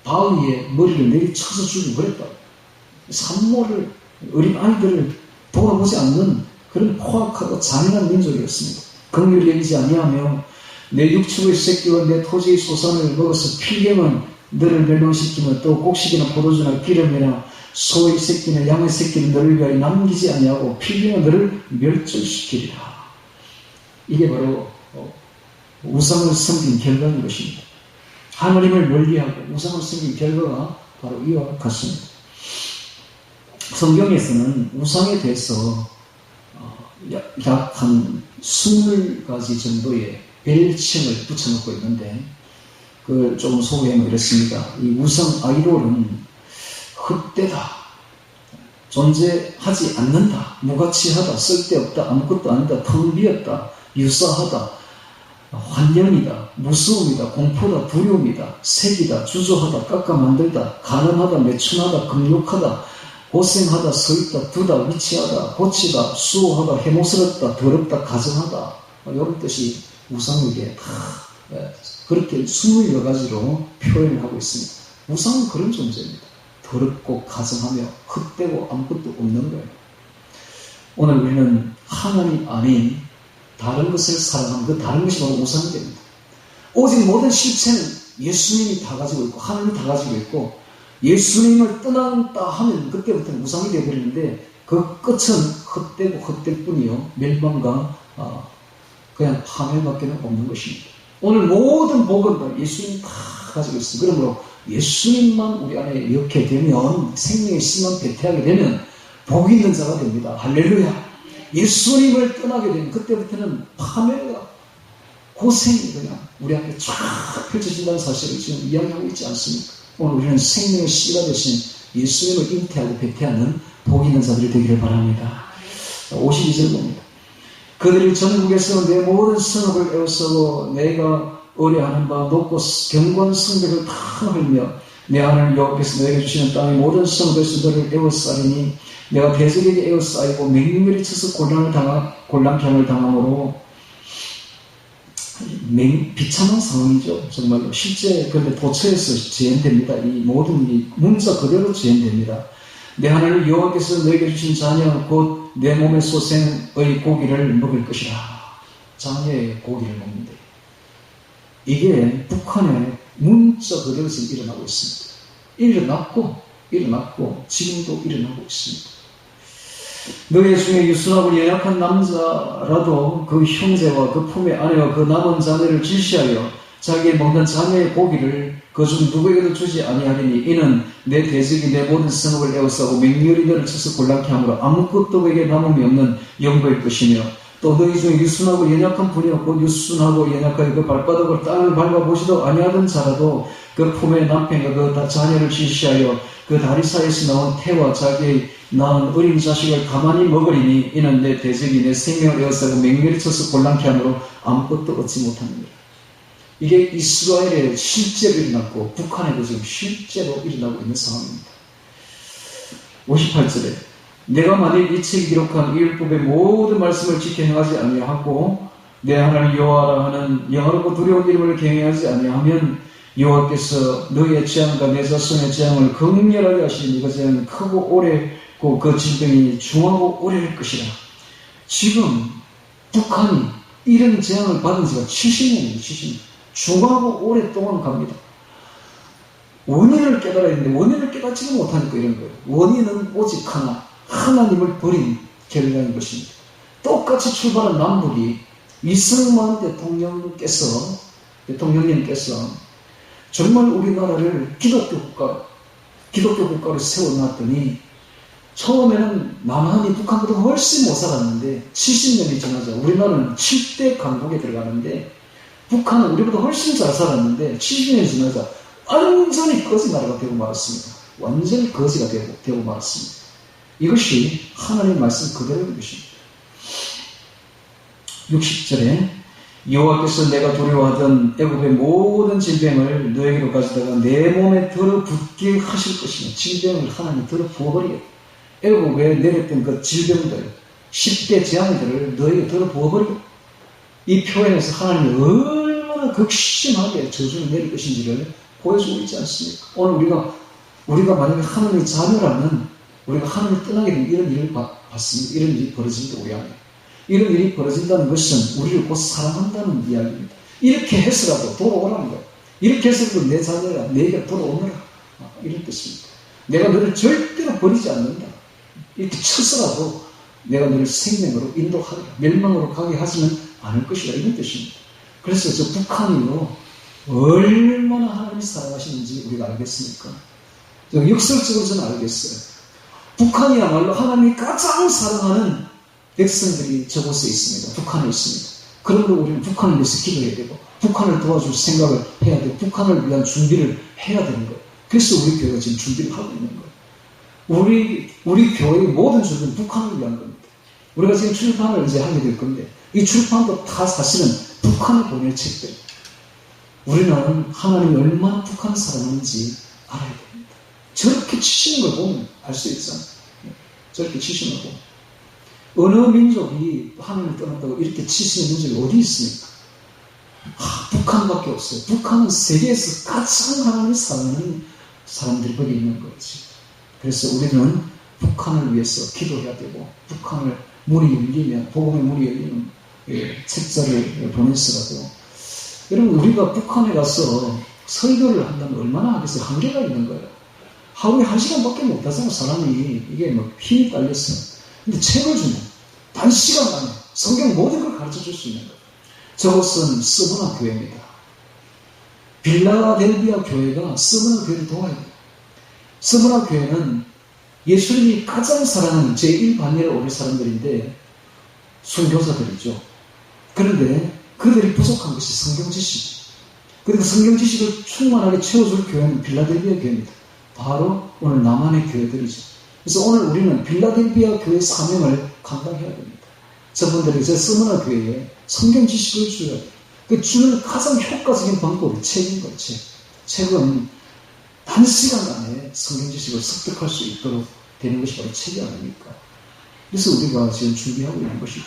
바위에 머리를 내리쳐서 죽이고 그랬다. 산모를 어린 아이들을 돌아보지 않는 그런 포악하고 잔인한 민족이었습니다. 긍휼히 여기지 아니하며 내 육축의 새끼와 내 토지의 소산을 먹어서 필경은 너를 멸망시키며 또 곡식이나 포도주나 기름이나 소의 새끼나 양의 새끼는 너를 위하여 남기지 아니하고 필경은 너를 멸절시키리라. 이게 바로 우상을 섬긴 결과인 것입니다. 하나님을 멀리하고 우상을 섬긴 결과가 바로 이와 같습니다. 성경에서는 우상에 대해서 약 한 20가지 정도의 별칭을 붙여놓고 있는데 그걸 조금 소개하면 이렇습니다. 이 우상 아이돌은 헛되다, 존재하지 않는다, 무가치하다, 쓸데없다, 아무것도 아니다, 텅 비었다, 유사하다, 환영이다, 무서움이다, 공포다, 두려움이다, 색이다, 주저하다, 깎아 만들다, 가늠하다, 매춘하다, 금욕하다, 고생하다, 서있다, 두다, 위치하다, 고치다, 수호하다, 해모스럽다, 더럽다, 가정하다, 이런 뜻이 우상에게 다 그렇게 20여 가지로 표현을 하고 있습니다. 우상은 그런 존재입니다. 더럽고 가정하며 헛되고 아무것도 없는 거예요. 오늘 우리는 하나님 아닌 다른 것을 사랑하는 그 다른 것이 바로 우상이 됩니다. 오직 모든 실체는 예수님이 다 가지고 있고 하나님이 다 가지고 있고 예수님을 떠난다 하면 그때부터는 우상이 되어버리는데 그 끝은 헛되고 헛될 뿐이요 멸망과 그냥 파멸밖에 없는 것입니다. 오늘 모든 복은 다 예수님이 다 가지고 있습니다. 그러므로 예수님만 우리 안에 이렇게 되면 생명의 씨만 배태하게 되면 복 있는 자가 됩니다. 할렐루야. 예수님을 떠나게 되면 그때부터는 파멸과 고생이 그냥 우리 앞에 쫙 펼쳐진다는 사실을 지금 이야기하고 있지 않습니까? 오늘 우리는 생명의 씨가 되신 예수님을 잉태하고 배태하는 복 있는 자들이 되기를 바랍니다. 52절 봅니다. 그들이 전국에서 내 모든 성읍을 에워싸고 내가 의뢰하는 바 높고 견고한 성벽을 다 헐며 내 하나님 여호와께서 너에게 주시는 땅의 모든 성읍에서 너를 에워싸리니 내가 대적에게 에워싸이고 맹렬히 쳐서 곤란케 함을 당함으로 비참한 상황이죠. 정말로 실제 그런데 도처에서 재현됩니다. 이 모든 일이 문자 그대로 재현됩니다. 내 하나님 여호와께서 너에게 주신 자녀 곧 내 몸의 소생의 고기를 먹을 것이라. 자녀의 고기를 먹는데 이게 북한에 문자 그대로 지금 일어나고 있습니다. 일어났고 지금도 일어나고 있습니다. 너희 중에 유순하고 연약한 남자라도 그 형제와 그 품의 아내와 그 남은 자녀를 질시하여 자기의 먹는 자녀의 고기를 그중 누구에게도 주지 아니하리니 이는 내 대적이 내 모든 성읍을 에워싸고 맹렬히 너를 쳐서 곤란케 하므로 아무것도 그에게 남음이 없는 영광일 것이며 또 너희 중에 유순하고 연약한 분이요 곧 유순하고 연약하여 그 발바닥으로 땅을 밟아보지도 아니하던 자라도 그 품의 남편과 그 자녀를 질시하여 그 다리 사이에서 나온 태와 자기의 낳은 어린 자식을 가만히 먹으리니 이는 내 대적이 내 생명을 에워싸고 맹렬히 쳐서 곤란케 하므로 아무것도 얻지 못하느니라. 이게 이스라엘에 실제로 일어났고 북한에도 지금 실제로 일어나고 있는 상황입니다. 58절에 내가 만일 이 책이 기록한 이 율법의 모든 말씀을 지켜 행하지 아니하고 내 하나님 여호와라 하는 영화롭고 두려운 이름을 경외하지 아니하면 여호와께서 너희의 재앙과 내 자손의 재앙을 극렬하게 하시니 그 재앙이 크고 오래고 그 질병이 중하고 오래일 것이라. 지금 북한이 이런 재앙을 받은 지가 70년이에요. 70년. 중하고 오랫동안 갑니다. 원인을 깨달아야 되는데 원인을 깨닫지도 못하니까 이런 거예요. 원인은 오직 하나, 하나님을 버린 결과인 것입니다. 똑같이 출발한 남북이 이승만 대통령님께서 정말 우리나라를 기독교 국가로 세워놨더니 처음에는 남한이 북한보다 훨씬 못 살았는데 70년이 지나자 우리나라는 7대 강국에 들어가는데 북한은 우리보다 훨씬 잘 살았는데 70년이 지나자 완전히 꺼진 나라가 되고 말았습니다. 완전히 거지가 되고 말았습니다. 이것이 하나님의 말씀 그대로인 것입니다. 60절에 여호와께서 내가 두려워하던 애굽의 모든 질병을 너에게로 가져다가 내 몸에 들어붙게 하실 것이며, 질병을 하나님이 들어부어버리겠다. 애굽에 내렸던 그 질병들, 10대 재앙들을 너에게 들어부어버리겠다. 이 표현에서 하나님이 얼마나 극심하게 저주를 내릴 것인지를 보여주고 있지 않습니까? 오늘 우리가 만약에 하나님의 자녀라면 우리가 하나님을 떠나게 되면 이런 일을 봤습니다. 이런 일이 벌어집니다. 우리 안에. 이런 일이 벌어진다는 것은 우리를 곧 사랑한다는 이야기입니다. 이렇게 해서라도 돌아오라는 거예요. 이렇게 해서라도 내 자녀가 내게 돌아오너라. 이런 뜻입니다. 내가 너를 절대로 버리지 않는다. 이렇게 쳐서라도 내가 너를 생명으로 인도하리라. 멸망으로 가게 하지는 않을 것이다. 이런 뜻입니다. 그래서 저 북한이요, 얼마나 하나님이 사랑하시는지 우리가 알겠습니까? 역설적으로 저는 알겠어요. 북한이야말로 하나님이 가장 사랑하는 백성들이 저곳에 있습니다. 북한에 있습니다. 그러므로 우리는 북한을 위해서 기도해야 되고, 북한을 도와줄 생각을 해야 되고, 북한을 위한 준비를 해야 되는 거예요. 그래서 우리 교회가 지금 준비를 하고 있는 거예요. 우리 교회의 모든 준비는 북한을 위한 겁니다. 우리가 지금 출판을 이제 하게 될 건데, 이 출판도 다 사실은 북한에 보낼 책들. 우리는 하나님이 얼마나 북한을 사랑하는지 알아야 됩니다. 저렇게 치시는 걸 보면 알 수 있잖아요. 저렇게 치시는 거 보면. 어느 민족이 하나님을 떠났다고 이렇게 치시는 민족이 어디 있습니까? 북한밖에 없어요. 북한은 세계에서 가장 하나님을 사랑하는 사람들이 거기 있는 거지. 그래서 우리는 북한을 위해서 기도해야 되고, 북한을 문이 열리면, 복음의 문이 열리는 책자를 보내서라도, 여러분, 우리가 북한에 가서 설교를 한다면 얼마나 하겠어요? 한계가 있는 거예요. 하루에 1시간밖에 못 하잖아요. 사람이. 이게 뭐 힘이 딸렸어요. 근데 책을 주면 단시간 안에 성경 모든 걸 가르쳐 줄 수 있는 거예요. 저것은 스무나 교회입니다. 빌라델비아 교회가 스무나 교회를 도와야 돼요. 스무나 교회는 예수님이 가장 사랑하는 제1반열에 오를 사람들인데 순교자들이죠. 그런데 그들이 부족한 것이 성경 지식. 그러니까 성경 지식을 충만하게 채워줄 교회는 빌라델비아 교회입니다. 바로 오늘 남한의 교회들이죠. 그래서 오늘 우리는 빌라델비아 교회의 사명을 감당해야 됩니다. 저분들이 제 스무나 교회에 성경 지식을 줘야 돼요. 그 주는 가장 효과적인 방법이 책인 거예요. 책은 단시간 안에 성경 지식을 습득할 수 있도록 되는 것이 바로 책이 아닙니까? 그래서 우리가 지금 준비하고 있는 것이죠.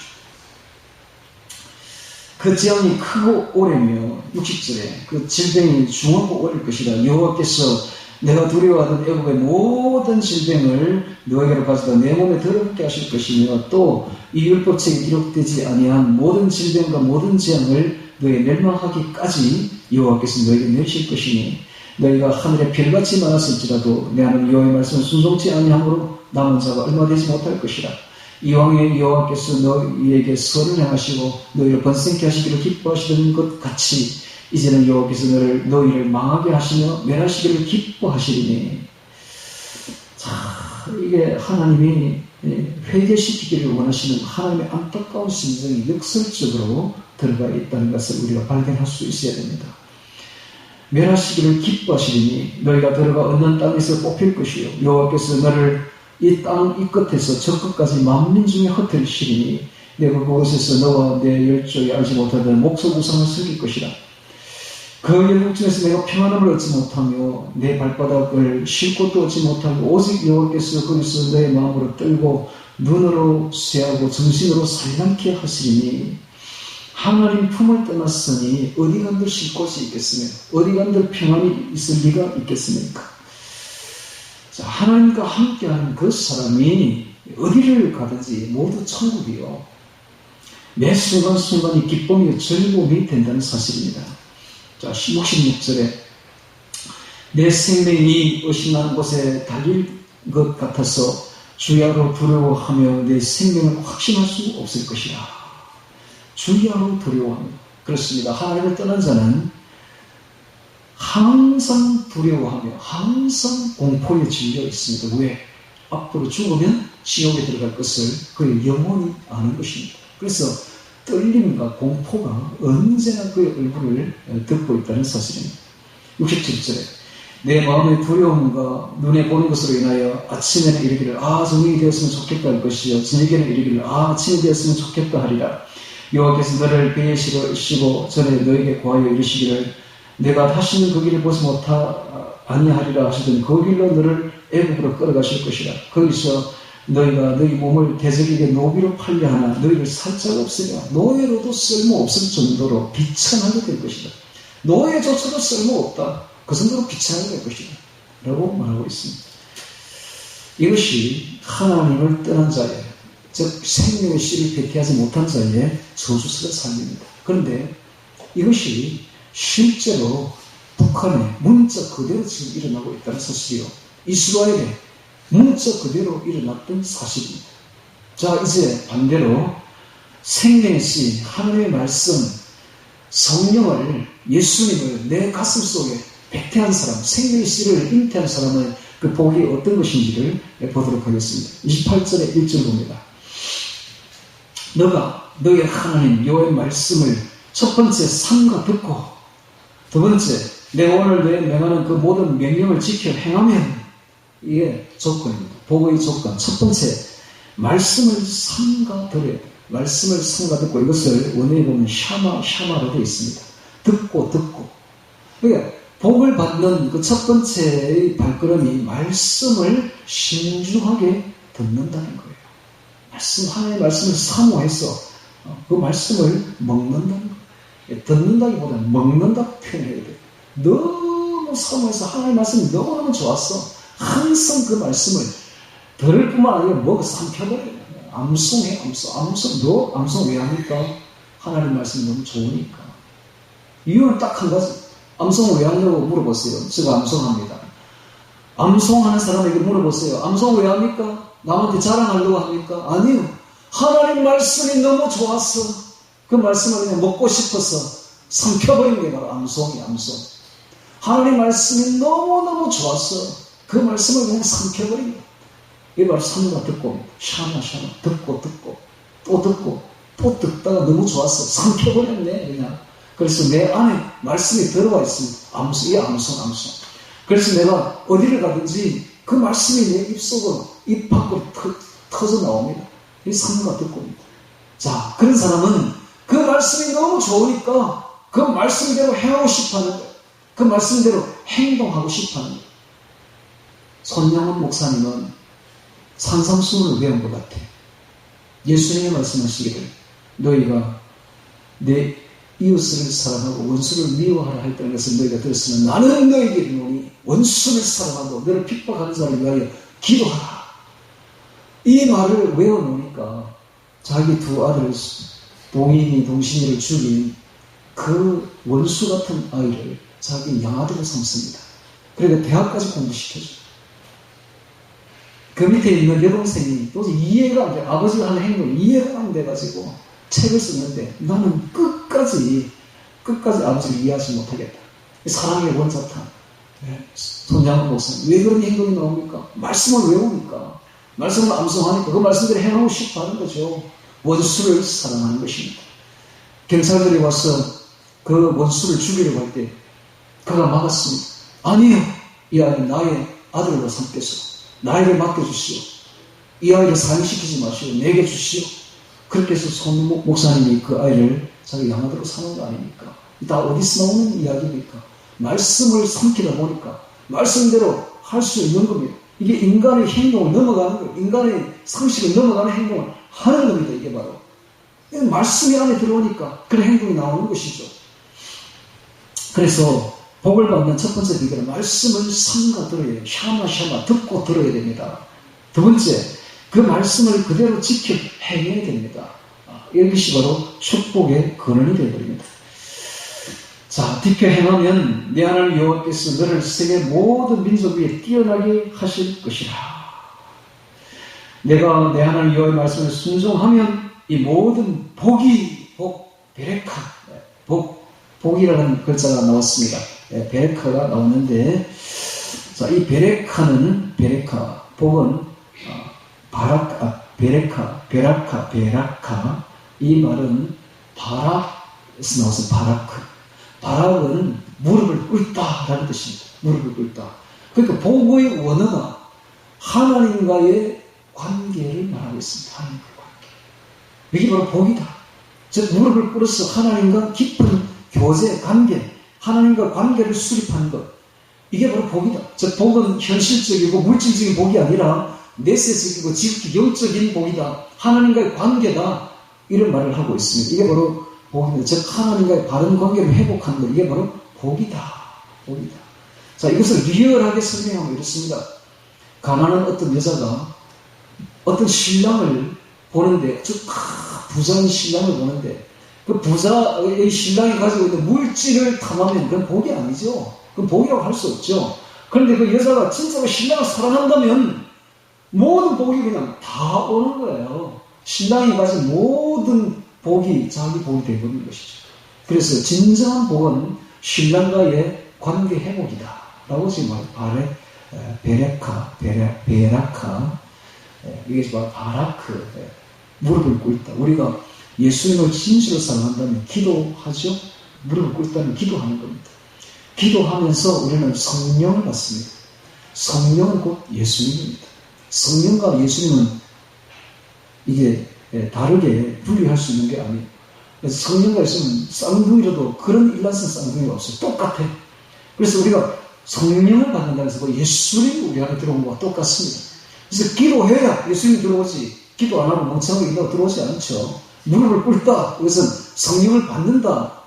그 재앙이 크고 오래며 60절에 그 질병이 중하고 오릴 것이라. 여호와께서 내가 두려워하던 애굽의 모든 질병을 너에게로 가져다 내 몸에 더럽게 하실 것이며, 또 이 율법책에 기록되지 아니한 모든 질병과 모든 재앙을 너희 멸망하기까지 여호와께서 너에게 내실 것이니, 너희가 하늘에 별같이 많았을지라도 내 하나님 여호와의 말씀을 순종치 아니함으로 남은 자가 얼마 되지 못할 것이라. 이왕에 여호와께서 너희에게 선을 행하시고 너희를 번성케 하시기를 기뻐하시던 것 같이 이제는 여호와께서 너희를 망하게 하시며 멸하시기를 기뻐하시리니. 자, 이게 하나님이 회개시키기를 원하시는 하나님의 안타까운 심정이 역설적으로 들어가 있다는 것을 우리가 발견할 수 있어야 됩니다. 멸하시기를 기뻐하시리니 너희가 들어가 얻는 땅에서 뽑힐 것이요 여호와께서 너를 이 땅 이 끝에서 저 끝까지 만민 중에 흩으시리니 내가 그곳에서 너와 내 열조에 알지 못하던 목석 우상을 섬길 것이라. 그 열국 중에서 내가 평안함을 얻지 못하며 내 발바닥을 쉴 곳도 얻지 못하고 오직 여호와께서 거기서 너의 마음으로 떨고 눈으로 쇠하고 정신으로 산란케 하시리니. 하나님 품을 떠났으니 어디 간들 쉴 곳이 있겠으며 어디 간들 평안이 있을 리가 있겠습니까? 자, 하나님과 함께하는 그 사람이 어디를 가든지 모두 천국이요, 매 순간순간이 기쁨이요 즐거움이 된다는 사실입니다. 자, 66절에 내 생명이 어신나는 곳에 달릴 것 같아서 주야로 두려워하며 내 생명을 확신할 수 없을 것이라. 주야로 두려워합니다. 그렇습니다. 하나님을 떠난 자는 항상 두려워하며 항상 공포에 질려 있습니다. 왜? 앞으로 죽으면 지옥에 들어갈 것을 그의 영혼이 아는 것입니다. 그래서 떨림과 공포가 언제나 그의 얼굴을 덮고 있다는 사실입니다. 67절에 내 마음의 두려움과 눈에 보는 것으로 인하여 아침에는 이르기를 저녁이 되었으면 좋겠다 할 것이요 저녁에는 이르기를 아침이 되었으면 좋겠다 하리라. 여호와께서 너를 배에 실으시고 전에 너에게 고하여 이르시기를 내가 다시는 그 길을 보지 아니하리라 하시더니 그 길로 너를 애굽으로 끌어가실 것이라. 거기서 너희가 너희 몸을 대적에게 노비로 팔려 하나 너희를 살짝 없으려 노예로도 쓸모없을 정도로 비천하게 될 것이다. 노예조차도 쓸모없다. 그 정도로 비천하게 될 것이다. 라고 말하고 있습니다. 이것이 하나님을 떠난 자의, 즉 생명의 씨를 배태하지 못한 자의 저주스러운 삶입니다. 그런데 이것이 실제로 북한에 문자 그대로 지금 일어나고 있다는 사실이요. 이스라엘에 문자 그대로 일어났던 사실입니다. 자, 이제 반대로 생명의 씨, 하나님의 말씀, 성령을, 예수님을 내 가슴 속에 배태한 사람, 생명의 씨를 잉태한 사람의 그 복이 어떤 것인지를 보도록 하겠습니다. 28절에 1절 봅니다. 너가 너의 하나님 여호와의 말씀을 첫 번째 삼가 듣고 두 번째 내가 오늘 너에 명하는 그 모든 명령을 지켜 행하면 이게 조건입니다. 복의 조건. 첫 번째 말씀을 삼가 들어야 돼요. 말씀을 삼가 듣고 이것을 원어에 보면 샤마로 되어 있습니다. 듣고 그러니까 복을 받는 그 첫 번째의 발걸음이 말씀을 신중하게 듣는다는 거예요. 하나님의 말씀을 사모해서 그 말씀을 먹는다는 거예요. 듣는다기보다는 먹는다고 표현해야 돼요. 너무 사모해서 하나님의 말씀이 너무너무 좋았어. 항상 그 말씀을 들을 뿐만 아니라 먹어 삼켜버려요. 암송해. 너 암송 왜 합니까? 하나님 말씀이 너무 좋으니까. 이유는 딱 한 가지. 암송을 왜 하냐고 물어보세요. 제가 암송합니다. 암송하는 사람에게 물어보세요. 암송 왜 합니까? 남한테 자랑하려고 합니까? 아니요. 하나님 말씀이 너무 좋았어. 그 말씀을 그냥 먹고 싶어서 삼켜버린 게 바로 암송이에요. 암송. 하나님 말씀이 너무너무 좋았어. 그 말씀을 그냥 삼켜버린 거예요. 이게 바로 삼가 듣고 샤마 듣고 또 듣다가 너무 좋았어. 삼켜버렸네 그냥. 그래서 내 안에 말씀이 들어와 있습니다. 암송. 그래서 내가 어디를 가든지 그 말씀이 내 입속으로, 입 밖으로 터져 나옵니다. 이 삼가 듣고입니다. 자, 그런 사람은 그 말씀이 너무 좋으니까 그 말씀대로 행하고 싶어 하는 거예요. 그 말씀대로 행동하고 싶어 하는 거예요. 손양원 목사님은 산삼순을 외운 것 같아. 예수님이 말씀하시기를 너희가 내 이웃을 사랑하고 원수를 미워하라 했다는 것을 너희가 들었으면 나는 너희에게 이르노니 원수를 사랑하고 너를 핍박하는 자를 위하여 기도하라. 이 말을 외워놓으니까 자기 두 아들 동신이를 죽인 그 원수 같은 아이를 자기 양아들로 삼습니다. 그러니까 대학까지 공부시켜줘요. 그 밑에 있는 여동생이 도저히 이해가 안 돼. 아버지가 하는 행동이 이해가 안 돼가지고 책을 쓰는데 나는 끝까지 아버지를 이해하지 못하겠다. 사랑의 원자탄. 손양원 목사님. 왜 그런 행동이 나옵니까? 말씀을 외우니까. 말씀을 암송하니까 그 말씀대로 행하고 싶어 하는 거죠. 원수를 사랑하는 것입니다. 경찰들이 와서 그 원수를 죽이려고 할 때 그가 막았습니다. 아니요. 이 아이는 나의 아들로 삼겠소. 나에게 맡겨주시오. 이 아이를 사형시키지 마시오. 내게 주시오. 그렇게 해서 손 목사님이 그 아이를 자기 양아들로 삼은 거 아닙니까? 다 어디서 나오는 이야기입니까? 말씀을 삼키다 보니까 말씀대로 할 수 있는 겁니다. 이게 인간의 행동을 넘어가는 거예요. 인간의 상식을 넘어가는 행동을 하는 겁니다. 이게 바로. 말씀이 안에 들어오니까 그런 행동이 나오는 것이죠. 그래서 복을 받는 첫 번째 비결은 말씀을 삼가 들어야 돼요. 샤마 듣고 들어야 됩니다. 두 번째, 그 말씀을 그대로 지켜 행해야 됩니다. 이것이 바로 축복의 근원이 되어버립니다. 자, 지켜 행하면 내 하나님 여호와께서 너를 세계 모든 민족 위에 뛰어나게 하실 것이라. 내가 내 하나님 여호와의 말씀을 순종하면 이 모든 베레카, 복이라는 글자가 나왔습니다. 베레카가 나왔는데, 자, 이 복은 베라카. 이 말은 바락에서 나와서 바라크. 바락은 무릎을 꿇다라는 뜻입니다. 무릎을 꿇다. 그러니까 복의 원어가 하나님과의 관계를 말하고 있습니다. 하나님과의 관계. 이게 바로 복이다. 즉 무릎을 꿇어서 하나님과 깊은 교제, 관계, 하나님과 관계를 수립하는 것. 이게 바로 복이다. 즉 복은 현실적이고 물질적인 복이 아니라 내세적이고 지극히 영적인 복이다. 하나님과의 관계다. 이런 말을 하고 있습니다. 이게 바로 복입니다. 즉 하나님과의 바른 관계를 회복하는 것. 이게 바로 복이다. 복이다. 자, 이것을 리얼하게 설명하고 이렇습니다. 가난한 어떤 여자가 어떤 신랑을 보는데, 즉 부자인 신랑을 보는데 그 부자의 신랑이 가지고 있는 물질을 탐하면 그건 복이 아니죠. 그건 복이라고 할 수 없죠. 그런데 그 여자가 진짜로 신랑을 사랑한다면 모든 복이 그냥 다 오는 거예요. 신랑이 가진 모든 복이 자기 복이 되어버리는 것이죠. 그래서 진정한 복은 신랑과의 관계 회복이다 라고 지금 말해 베라카 이게 바로 바라크 무릎을 꿇다. 우리가 예수님을 진실로 사랑한다면 기도하죠. 무릎을 꿇다면 기도하는 겁니다. 기도하면서 우리는 성령을 받습니다. 성령은 곧 예수님입니다. 성령과 예수님은 이게 다르게 분리할 수 있는 게 아니에요. 그래서 성령과 있으면 쌍둥이라도 그런 일란성 쌍둥이가 없어요. 똑같아. 그래서 우리가 성령을 받는다고 해서 예수님이 우리 안에 들어온 것과 똑같습니다. 그래서 기도해야 예수님이 들어오지, 기도 안 하고 멍청하게 있다고 들어오지 않죠. 무릎을 꿇다, 이것은 성령을 받는다.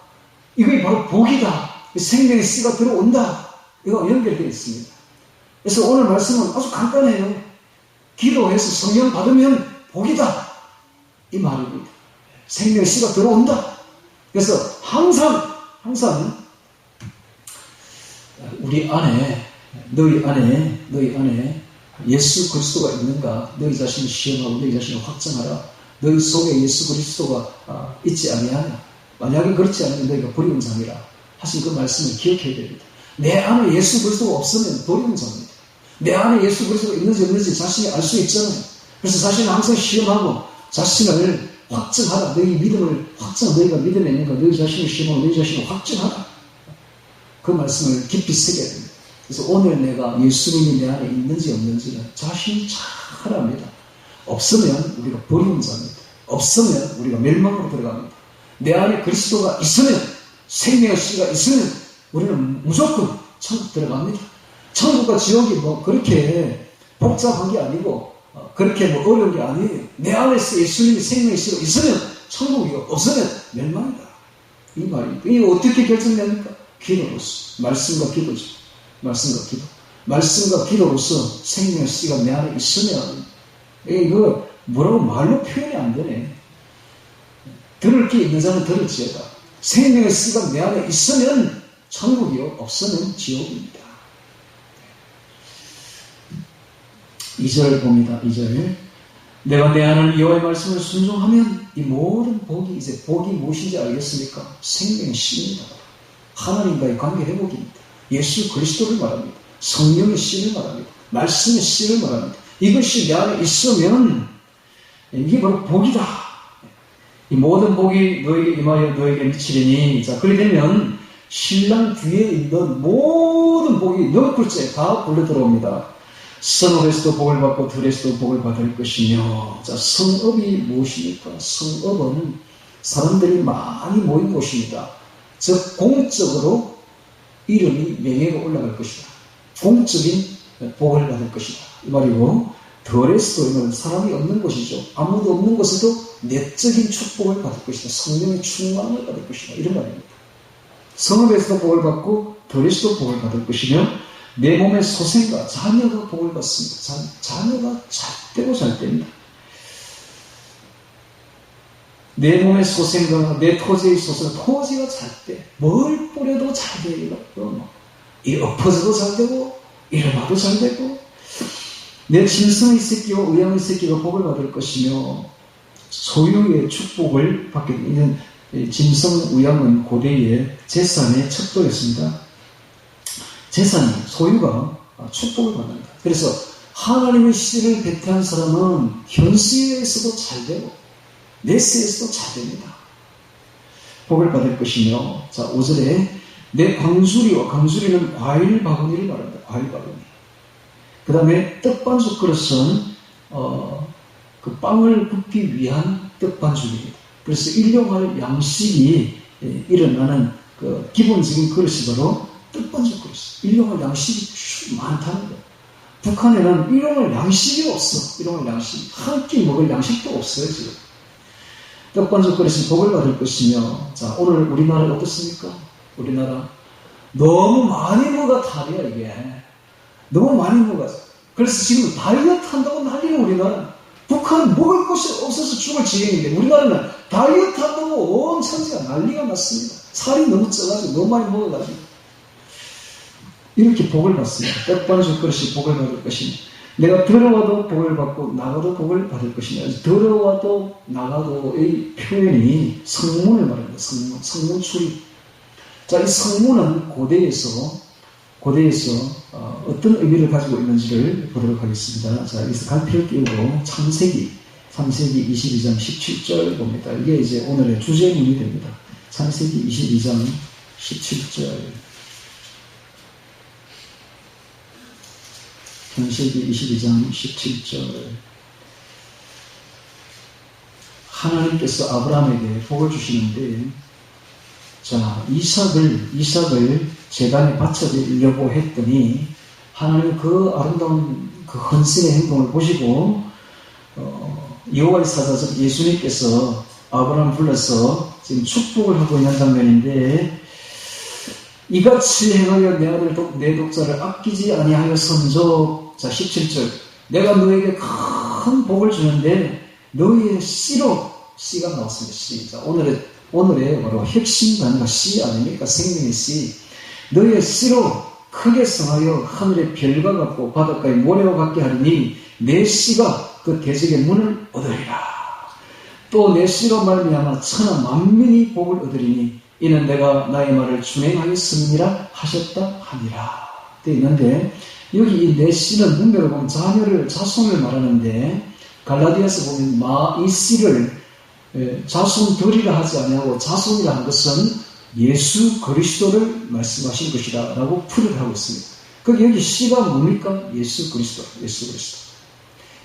이것이 바로 복이다. 생명의 씨가 들어온다. 이거 연결되어 있습니다. 그래서 오늘 말씀은 아주 간단해요. 기도해서 성령 받으면 복이다. 이 말입니다. 생명의 씨가 들어온다. 그래서 항상 우리 안에, 너희 안에 예수 그리스도가 있는가? 너희 자신을 시험하고 너희 자신을 확정하라. 너희 속에 예수 그리스도가 있지 아니하냐? 만약에 그렇지 않으면 너희가 버리운 자니라 하신 그 말씀을 기억해야 됩니다. 내 안에 예수 그리스도가 없으면 버리운 자입니다. 내 안에 예수 그리스도가 있는지 없는지 자신이 알 수 있잖아요. 그래서 자신을 항상 시험하고 자신을 확정하라. 너희 믿음을 너희가 믿음에 있는가? 너희 자신을 시험하고 너희 자신을 확정하라. 그 말씀을 깊이 새겨야 됩니다. 그래서 오늘 내가 예수님이 내 안에 있는지 없는지는 자신이 잘 압니다. 없으면 우리가 버리는 자입니다. 없으면 우리가 멸망으로 들어갑니다. 내 안에 그리스도가 있으면, 생명의 씨가 있으면 우리는 무조건 천국 들어갑니다. 천국과 지옥이 뭐 그렇게 복잡한 게 아니고 그렇게 뭐 어려운 게 아니에요. 내 안에서 예수님이 생명의 씨가 있으면 천국이 없으면 멸망이다. 이 말입니다. 이게 어떻게 결정됩니까? 기도로서. 말씀과 기도죠. 말씀과 기도로서 생명의 씨가 내 안에 있으면, 이거 뭐라고 말로 표현이 안 되네. 들을 게 있는 자는 들을지어다. 생명의 씨가 내 안에 있으면 천국이요, 없으면 지옥입니다. 2절 봅니다. 2절. 내가 내 하나님 여호와의 말씀을 순종하면 이 모든 복이, 이제 복이 무엇인지 알겠습니까? 생명의 씨입니다. 하나님과의 관계 회복입니다. 예수 그리스도를 말합니다. 성령의 씨를 말합니다. 말씀의 씨를 말합니다. 이것이 내 안에 있으면 이게 바로 복이다. 이 모든 복이 너에게 임하여 너에게 미치리니, 자, 그렇게 되면 신랑 뒤에 있는 모든 복이 열 글자에 다 불려 들어옵니다. 성읍에서도 복을 받고 들에서도 복을 받을 것이며. 자, 성읍이 무엇입니까? 성읍은 사람들이 많이 모인 곳입니다. 즉 공적으로 이름이 명예가 올라갈 것이다. 공적인 복을 받을 것이다. 이 말이고, 들에서도 사람이 없는 곳이죠. 아무도 없는 곳에도 내적인 축복을 받을 것이다. 성령의 충만을 받을 것이다. 이런 말입니다. 성읍에서도 복을 받고 들에서도 복을 받을 것이며, 내 몸의 소생과 자녀가 복을 받습니다. 자녀가 잘되고 잘됩니다. 내 몸의 소생과 내 토지의 소생, 토지가 잘돼. 뭘 뿌려도 잘돼요. 이 엎어져도 잘되고 일어나도 잘되고, 내 짐승의 새끼와 의양의 새끼가 복을 받을 것이며, 소유의 축복을 받게 되는 짐승, 의양은 고대의 재산의 척도였습니다. 재산이, 소유가 축복을 받는다. 그래서 하나님의 씨를 배태한 사람은 현세에서도 잘되고 내세에서도 잘됩니다. 복을 받을 것이며, 자, 5절에 내 광수리와, 광수리는 과일 바구니를 말합니다. 과일 바구니. 그 다음에 떡반죽 그릇은 그 빵을 굽기 위한 떡반죽입니다. 그래서 일용할 양식이 일어나는 그 기본적인 그릇이 바로 떡반죽 그릇. 일용할 양식이 많다는 거예요. 북한에는 일용할 양식이 없어. 일용할 양식. 한 끼 먹을 양식도 없어요, 지금. 떡반죽 그릇이 복을 받을 것이며, 자, 오늘 우리나라 어떻습니까? 우리나라 너무 많이 먹어 탈이야, 이게. 너무 많이 먹어. 그래서 지금 다이어트 한다고 난리는 우리나라. 북한은 먹을 것이 없어서 죽을 지경인데, 우리나라는 다이어트 한다고 온 천지가 난리가 났습니다. 살이 너무 쪄가지고, 너무 많이 먹어가지고. 이렇게 복을 받습니다. 떡반죽 그릇이 복을 받을 것이며, 내가 들어와도 복을 받고 나가도 복을 받을 것이며, 들어와도 나가도의 표현이 성문을 말합니다. 성문 출입. 자, 이 성문은 고대에서 어떤 의미를 가지고 있는지를 보도록 하겠습니다. 자, 여기서 갈피를 띄우고 창세기 22장 17절 봅니다. 이게 이제 오늘의 주제문이 됩니다. 창세기 22장 17절. 창세기 22장 17절. 하나님께서 아브라함에게 복을 주시는데, 자, 이삭을 제단에 바쳐드리려고 했더니, 하나님 그 아름다운 그 헌신의 행동을 보시고, 여호와의 사자 예수님께서 아브라함 불러서 지금 축복을 하고 있는 장면인데, 이같이 행하여 내 아들 내 독자를 아끼지 아니하여 선조. 자, 17절. 내가 너에게 큰 복을 주는데 너희의 씨로, 씨가 나왔습니다. 씨. 자, 오늘의 바로 핵심 단어가 씨 아닙니까? 생명의 씨. 너희의 씨로 크게 성하여 하늘의 별과 같고 바닷가의 모래와 같게 하리니 내 씨가 그 대적의 문을 얻으리라. 또 내 씨로 말미암아 천하 만민이 복을 얻으리니 이는 내가 나의 말을 준행하였음이라 하셨다 하니라. 되어 있는데, 여기 이 내 씨는 문맥을 보면 자손을 말하는데, 갈라디아서 보면 이 씨를 자손들이라 하지 아니하고 자손이라 하는 것은 예수 그리스도를 말씀하신 것이다 라고 풀이를 하고 있습니다. 여기 씨가 뭡니까? 예수 그리스도.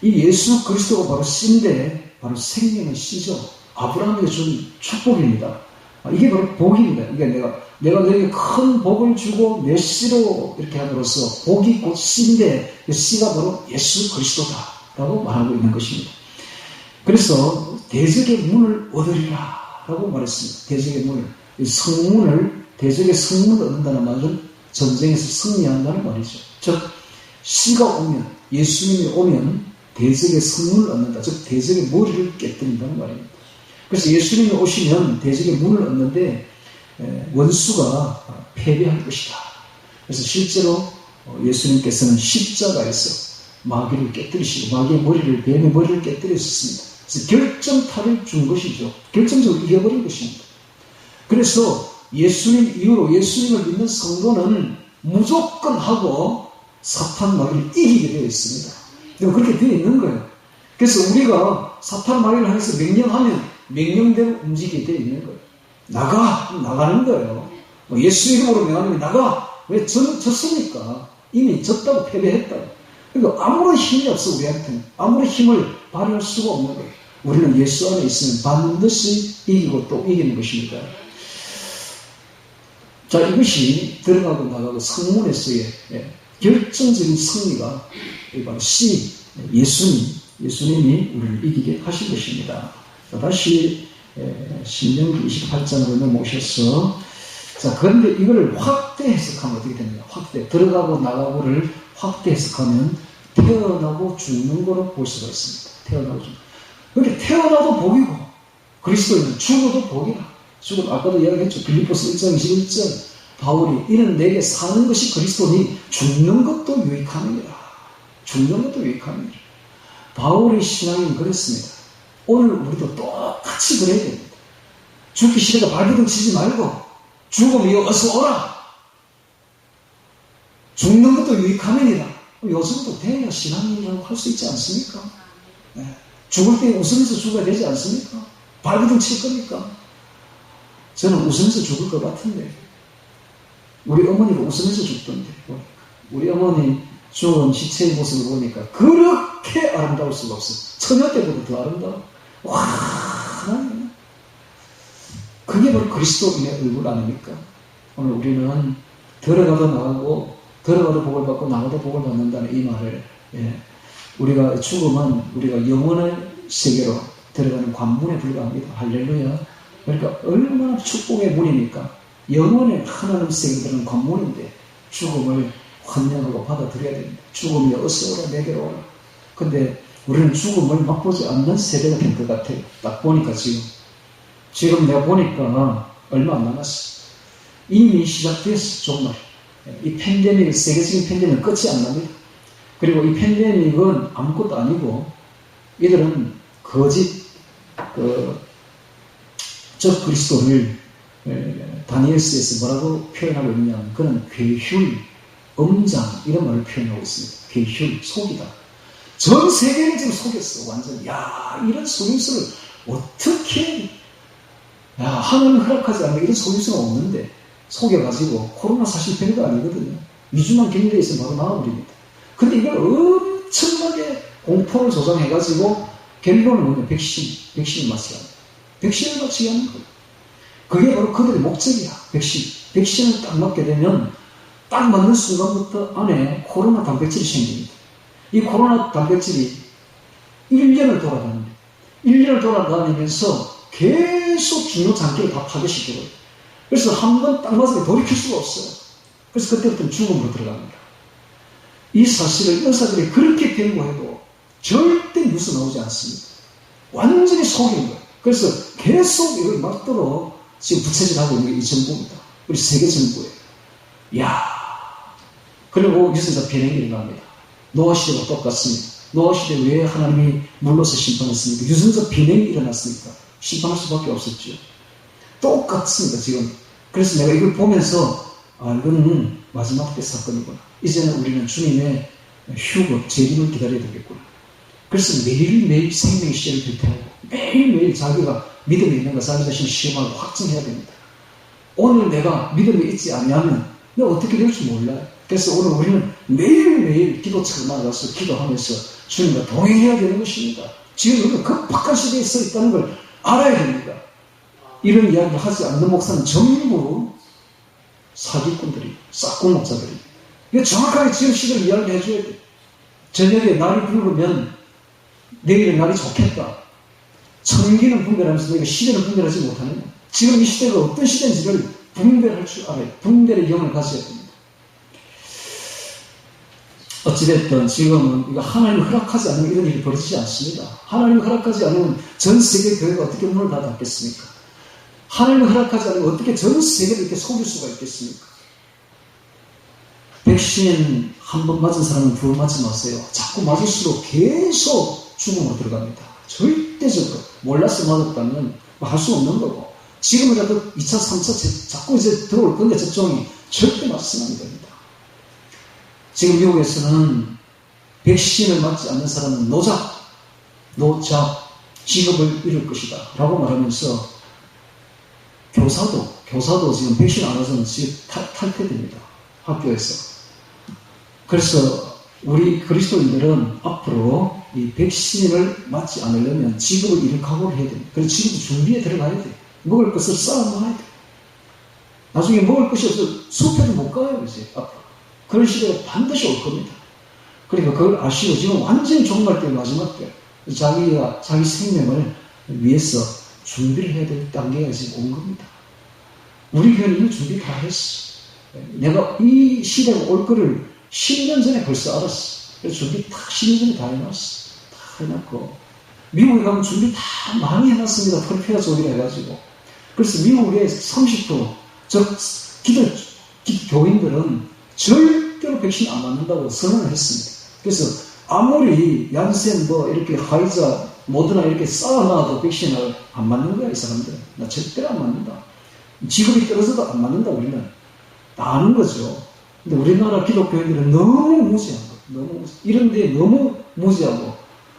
이 예수 그리스도가 바로 씨인데, 바로 생명의 씨죠. 아브라함에게 준 축복입니다. 이게 바로 복입니다. 이게 내가 너에게 큰 복을 주고 내 씨로 이렇게 함으로써 복이 곧 씨인데, 그 씨가 바로 예수 그리스도다라고 말하고 있는 것입니다. 그래서 대적의 문을 얻으리라 라고 말했습니다. 대적의 문을. 대적의 성문을 얻는다는 말은 전쟁에서 승리한다는 말이죠. 즉, 씨가 오면, 예수님이 오면 대적의 성문을 얻는다. 즉, 대적의 머리를 깨뜨린다는 말입니다. 그래서 예수님이 오시면 대적의 문을 얻는데 원수가 패배할 것이다. 그래서 실제로 예수님께서는 십자가에서 마귀를 깨뜨리시고 뱀의 머리를 깨뜨리셨습니다. 그래서 결정타를 준 것이죠. 결정적으로 이겨버린 것입니다. 그래서 예수님 이후로 예수님을 믿는 성도는 무조건 하고 사탄 마귀를 이기게 되어 있습니다. 그렇게 되어 있는 거예요. 그래서 우리가 사탄 마귀를 향해서 명령하면 명령대로 움직이게 되어 있는 거예요. 나가는 거예요. 예수 이름으로 명하면 나가. 왜 졌습니까? 이미 졌다고 패배했다고. 그러니까 아무런 힘이 없어, 우리한테는. 아무런 힘을 발휘할 수가 없는 거예요. 우리는 예수 안에 있으면 반드시 이기고 또 이기는 것입니다. 자, 이것이 들어가고 나가고 성문에서의 결정적인 승리가 바로 예수님이 우리를 이기게 하신 것입니다. 자, 다시 신명기 28장으로 넘어오셔서, 자, 그런데 이걸 확대 해석하면 어떻게 됩니까? 들어가고 나가고를 확대 해석하면 태어나고 죽는 거로 볼 수가 있습니다. 태어나고 죽는. 그러니까 태어나도 복이고 그리스도인은 죽어도 복이라. 아까도 이야기했죠. 빌립보서 1장 21절. 바울이 이는 내게 사는 것이 그리스도니 죽는 것도 유익함이라. 바울의 신앙은 그랬습니다. 오늘 우리도 똑같이 그래야 됩니다. 죽기 싫으니까 발버둥 치지 말고 죽으면 어서 오라. 죽는 것도 유익함이니라. 요즘도 대야 신앙이라고 할 수 있지 않습니까? 네. 죽을 때 웃으면서 죽어야 되지 않습니까? 발버둥 칠 겁니까? 저는 웃으면서 죽을 것 같은데. 우리 어머니가 웃으면서 죽던데. 우리 어머니 죽은 시체의 모습을 보니까 그렇게 아름다울 수가 없어. 처녀 때보다 더 아름다워. 와, 하나님. 그게 바로 그리스도인의 얼굴 아닙니까? 오늘 우리는 들어가도 나가고, 들어가도 복을 받고, 나가도 복을 받는다는 이 말을, 우리가 죽으면 우리가 영원의 세계로 들어가는 관문에 불과합니다. 할렐루야. 그러니까 얼마나 축복의 문이니까. 영원의 하나님 세계로 들어가는 관문인데, 죽음을 환영하고 받아들여야 됩니다. 죽음이 어서 오라, 내게로 오라. 근데 우리는 죽음을 맛보지 않는 세대가 된 것 같아요. 딱 보니까 지금 내가 보니까 얼마 안 남았어. 이미 시작됐어, 정말. 이 팬데믹, 세계적인 팬데믹은 끝이 안 납니다. 그리고 이 팬데믹은 아무것도 아니고, 이들은 거짓, 저 그리스도를 다니엘스에서 뭐라고 표현하고 있냐면, 그는 괴휼, 엄장, 이런 말을 표현하고 있습니다. 괴휼, 속이다. 전 세계를 지금 속였어, 완전히. 야, 이런 속임수를 어떻게, 야, 하나님 허락하지 않는 이런 속임수가 없는데, 속여가지고, 코로나 사실 별거 아니거든요. 2주만 격리되어 있으면 바로 나와버립니다. 근데 이걸 엄청나게 공포를 조장해가지고, 결론은 뭐냐, 백신을 맞춰야 합니다. 백신을 맞춰야 하는 거예요. 그게 바로 그들의 목적이야, 백신. 백신을 딱 맞게 되면, 딱 맞는 순간부터 안에 코로나 단백질이 생깁니다. 이 코로나 단백질이 1년을 돌아다닙니다. 1년을 돌아다니면서 계속 중요 장기를 다 파괴시켜요. 그래서 한 번 딱 맞으면 돌이킬 수가 없어요. 그래서 그때부터는 죽음으로 들어갑니다. 이 사실을 의사들이 그렇게 경고해도 절대 뉴스 나오지 않습니다. 완전히 속인 거예요. 그래서 계속 이걸 맞도록 지금 부채질하고 있는 게 이 정부입니다. 우리 세계 정부예요. 이야. 그리고 유전자 변형이 일어납니다. 노아 시대와 똑같습니다. 노아 시대 왜 하나님이 물로서 심판했습니까? 유전자 변형이 일어났으니까 심판할 수밖에 없었죠. 똑같습니다, 지금. 그래서 내가 이걸 보면서, 이거는 마지막 때 사건이구나. 이제는 우리는 주님의 휴거, 재림을 기다려야 되겠구나. 그래서 매일매일 생명의 시간을 들태하고, 매일매일 자기가 믿음이 있는가 자기 자신을 시험하고 확증해야 됩니다. 오늘 내가 믿음이 있지 않냐면, 내가 어떻게 될지 몰라요. 그래서 오늘 우리는 매일매일 기도처럼 나가서 기도하면서 주님과 동행해야 되는 것입니다. 지금 우리가 급박한 시대에 서 있다는 걸 알아야 됩니다. 이런 이야기를 하지 않는 목사는 전부 사기꾼들이, 싹군 목사들이. 이거 정확하게 지금 시대를 이야기해 줘야 돼. 저녁에 날이 붉으면 내일은 날이 좋겠다. 천기는 분별하면서 너희가 시대를 분별하지 못하느냐. 지금 이 시대가 어떤 시대인지를 분별할 줄 알아요. 분별의 영을 가져야 됩니다. 어찌됐든 지금은 이거 하나님이 허락하지 않으면 이런 일이 벌어지지 않습니다. 하나님이 허락하지 않으면 전 세계 교회가 어떻게 문을 닫았겠습니까? 하나님이 허락하지 않으면 어떻게 전 세계를 이렇게 속일 수가 있겠습니까? 백신 한 번 맞은 사람은 두 번 맞지 마세요. 자꾸 맞을수록 계속 죽음으로 들어갑니다. 절대적으로. 몰라서 맞았다면 할 수 없는 거고. 지금이라도 2차, 3차 자꾸 이제 들어올 건데 접종이 절대 맞으면 안 됩니다. 지금 미국에서는 백신을 맞지 않는 사람은 노작, 직업을 잃을 것이다 라고 말하면서 교사도 지금 백신 안 와서는 지금 탈퇴됩니다. 학교에서. 그래서 우리 그리스도인들은 앞으로 이 백신을 맞지 않으려면 직업을 잃을 각오를 해야 됩니다. 그래서 지금 준비에 들어가야 돼. 먹을 것을 쌓아놔야 돼. 나중에 먹을 것이 없어서 숲에도 못 가요, 이제 앞으로. 그런 시대가 반드시 올 겁니다. 그러니까 그걸 아시고 지금 완전히 종말 때 마지막 때 자기 생명을 위해서 준비를 해야 될 단계가 지금 온 겁니다. 우리 교회는 이미 준비 다 했어. 내가 이 시대가 올 거를 10년 전에 벌써 알았어. 그래서 준비 다 10년 전에 다 해놨어. 다 해놨고 미국에 가면 준비 다 많이 해놨습니다. 펄페아 조기를 해가지고. 그래서 미국의 30% 교인들은 절대로 백신 안 맞는다고 선언을 했습니다. 그래서 아무리 얀센 이렇게 화이자 모더나 이렇게 쌓아놔도 백신을 안 맞는 거야, 이 사람들은. 나 절대로 안 맞는다. 직업이 떨어져도 안 맞는다, 우리는. 다 아는 거죠. 근데 우리나라 기독교인들은 너무 무지한 거. 너무 이런 데 너무 무지하고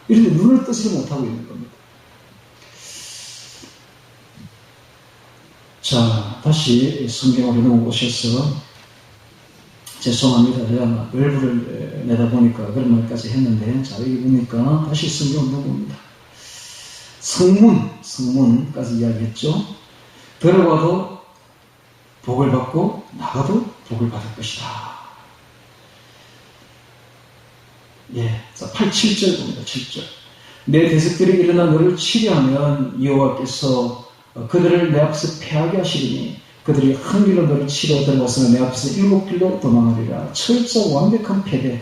이런 데 눈을 뜨지 못하고 있는 겁니다. 자, 다시 성경으로 넘어오셔서 죄송합니다. 제가 얼굴을 내다보니까 그런 말까지 했는데, 자, 여기 보니까 다시 성경으로 넘어옵니다. 성문까지 이야기했죠. 들어가도 복을 받고 나가도 복을 받을 것이다. 예, 자, 7절 봅니다. 7절. 내 대적들이 일어나 너를 치려하면 여호와께서 그들을 내 앞에서 패하게 하시리니 그들이 한 길로 너를 치려 들어가서 내 앞에서 7길로 도망하리라. 철저히 완벽한 패배,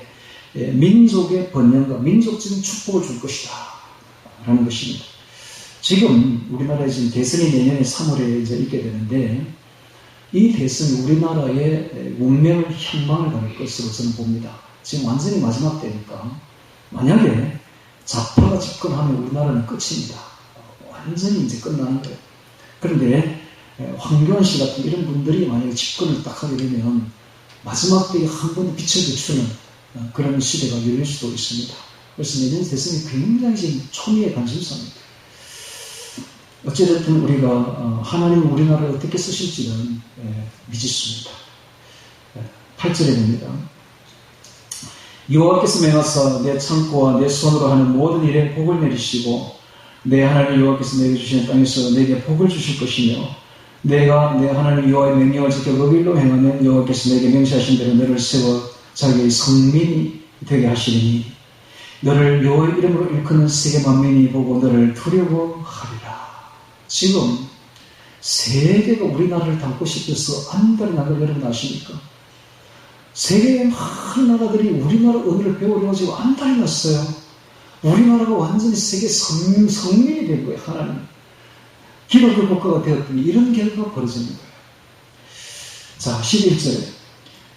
민족의 번영과 민족적인 축복을 줄 것이다 라는 것입니다. 지금 우리나라에 지금 대선이 내년에 3월에 이제 있게 되는데, 이 대선이 우리나라의 운명을 현망을 가릴 것으로 저는 봅니다. 지금 완전히 마지막 때니까 만약에 좌파가 집권하면 우리나라는 끝입니다. 완전히 이제 끝나는 거예요. 그런데 황교안 씨 같은 이런 분들이 만약에 집권을 딱 하게 되면 마지막 때에 한 번 빛을 비추는 그런 시대가 열릴 수도 있습니다. 그래서 내년 대선이 굉장히 지금 초미의 관심사입니다. 어찌됐든 우리가 하나님은 우리나라를 어떻게 쓰실지는 미지수입니다. 8절에 봅니다. 여호와께서 맹하사 내 창고와 내 손으로 하는 모든 일에 복을 내리시고 내 하나님 여호와께서 내게 주시는 땅에서 내게 복을 주실 것이며 내가 내 하나님 여호와의 명령을 지켜 그 길로 행하면 여호와께서 내게 명시하신 대로 너를 세워 자기의 성민이 되게 하시리니 너를 여호와의 이름으로 일컫는 세계 만민이 보고 너를 두려워하리라. 지금 세계가 우리나라를 담고 싶어서 안달이 나는 걸 여러분 아십니까? 세계의 많은 나라들이 우리나라 언어를 배우려고 지금 안달이 났어요. 우리나라가 완전히 세계 성민이 된 거예요. 하나님 기독교 국가가 되었더니 이런 결과가 벌어지는 거예요. 자, 11절에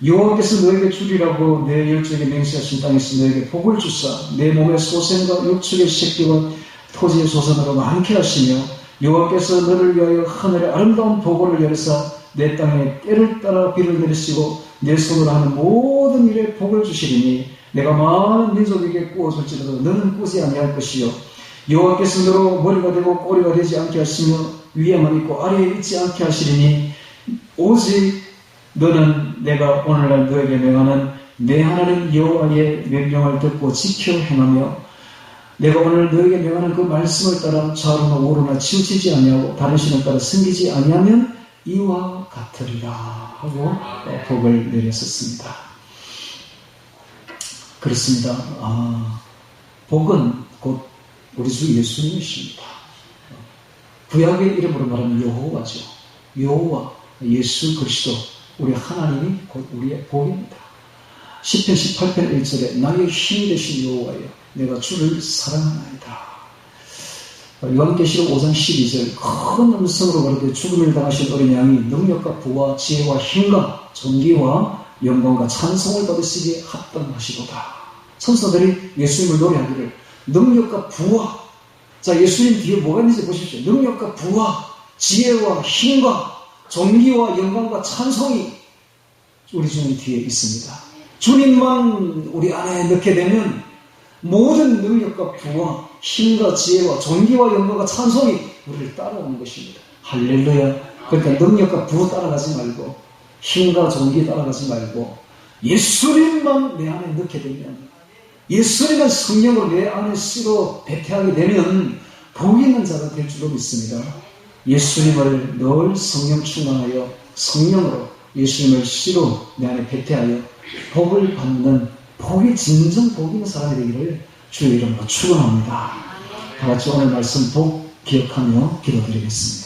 여호와께서 너에게 주리라고 내 열조에게 맹세하신 땅에서 너에게 복을 주사 내 몸의 소생과 육축의 새끼와 토지의 소산으로 많게 하시며 여호와께서 너를 위하여 하늘의 아름다운 보고를 열으사 내 땅에 때를 따라 비를 내리시고 내 손으로 하는 모든 일에 복을 주시리니 내가 많은 민족에게 꾸어줄지라도 너는 꾸지 아니할 것이요 여호와께서 너로 머리가 되고 꼬리가 되지 않게 하시며 위에만 있고 아래에 있지 않게 하시리니 오직 너는 내가 오늘날 너에게 명하는 내 하나님 여호와의 명령을 듣고 지켜 행하며 내가 오늘 너에게 명하는 그 말씀을 따라 좌우나 우로나 치우치지 아니하고 다른 신을 따라 섬기지 아니하면 이와 같으리라 하고 복을 내렸었습니다. 그렇습니다. 복은 곧 우리 주 예수님이십니다. 구약의 이름으로 말하면 여호와죠. 여호와 예수 그리스도 우리 하나님이 곧 우리의 복입니다. 시편 18편 1절에 나의 힘이 되신 여호와여 내가 주를 사랑하나이다. 요한계시록 5장 12절 큰 음성으로 가로되 죽음을 당하신 어린 양이 능력과 부와 지혜와 힘과 존귀와 영광과 찬송을 받으시기에 합당하시도다. 천사들이 예수님을 노래하기를 능력과 부와, 자 예수님 뒤에 뭐가 있는지 보십시오. 능력과 부와 지혜와 힘과 존귀와 영광과 찬송이 우리 주님 뒤에 있습니다. 주님만 우리 안에 넣게 되면 모든 능력과 부와 힘과 지혜와 존귀와 영광과 찬송이 우리를 따라오는 것입니다. 할렐루야. 그러니까 능력과 부 따라가지 말고 힘과 존귀 따라가지 말고 예수님만 내 안에 넣게 되면, 예수님은 성령으로 내 안에 씨로 배태하게 되면 복 있는 자가 될 줄로 믿습니다. 예수님을 늘 성령 충만하여 성령으로 예수님을 씨로 내 안에 배태하여 복을 받는 복이 진정 복 있는 사람이 되기를 주의 이름으로 축원합니다. 다 같이 오늘 말씀 복 기억하며 기도드리겠습니다.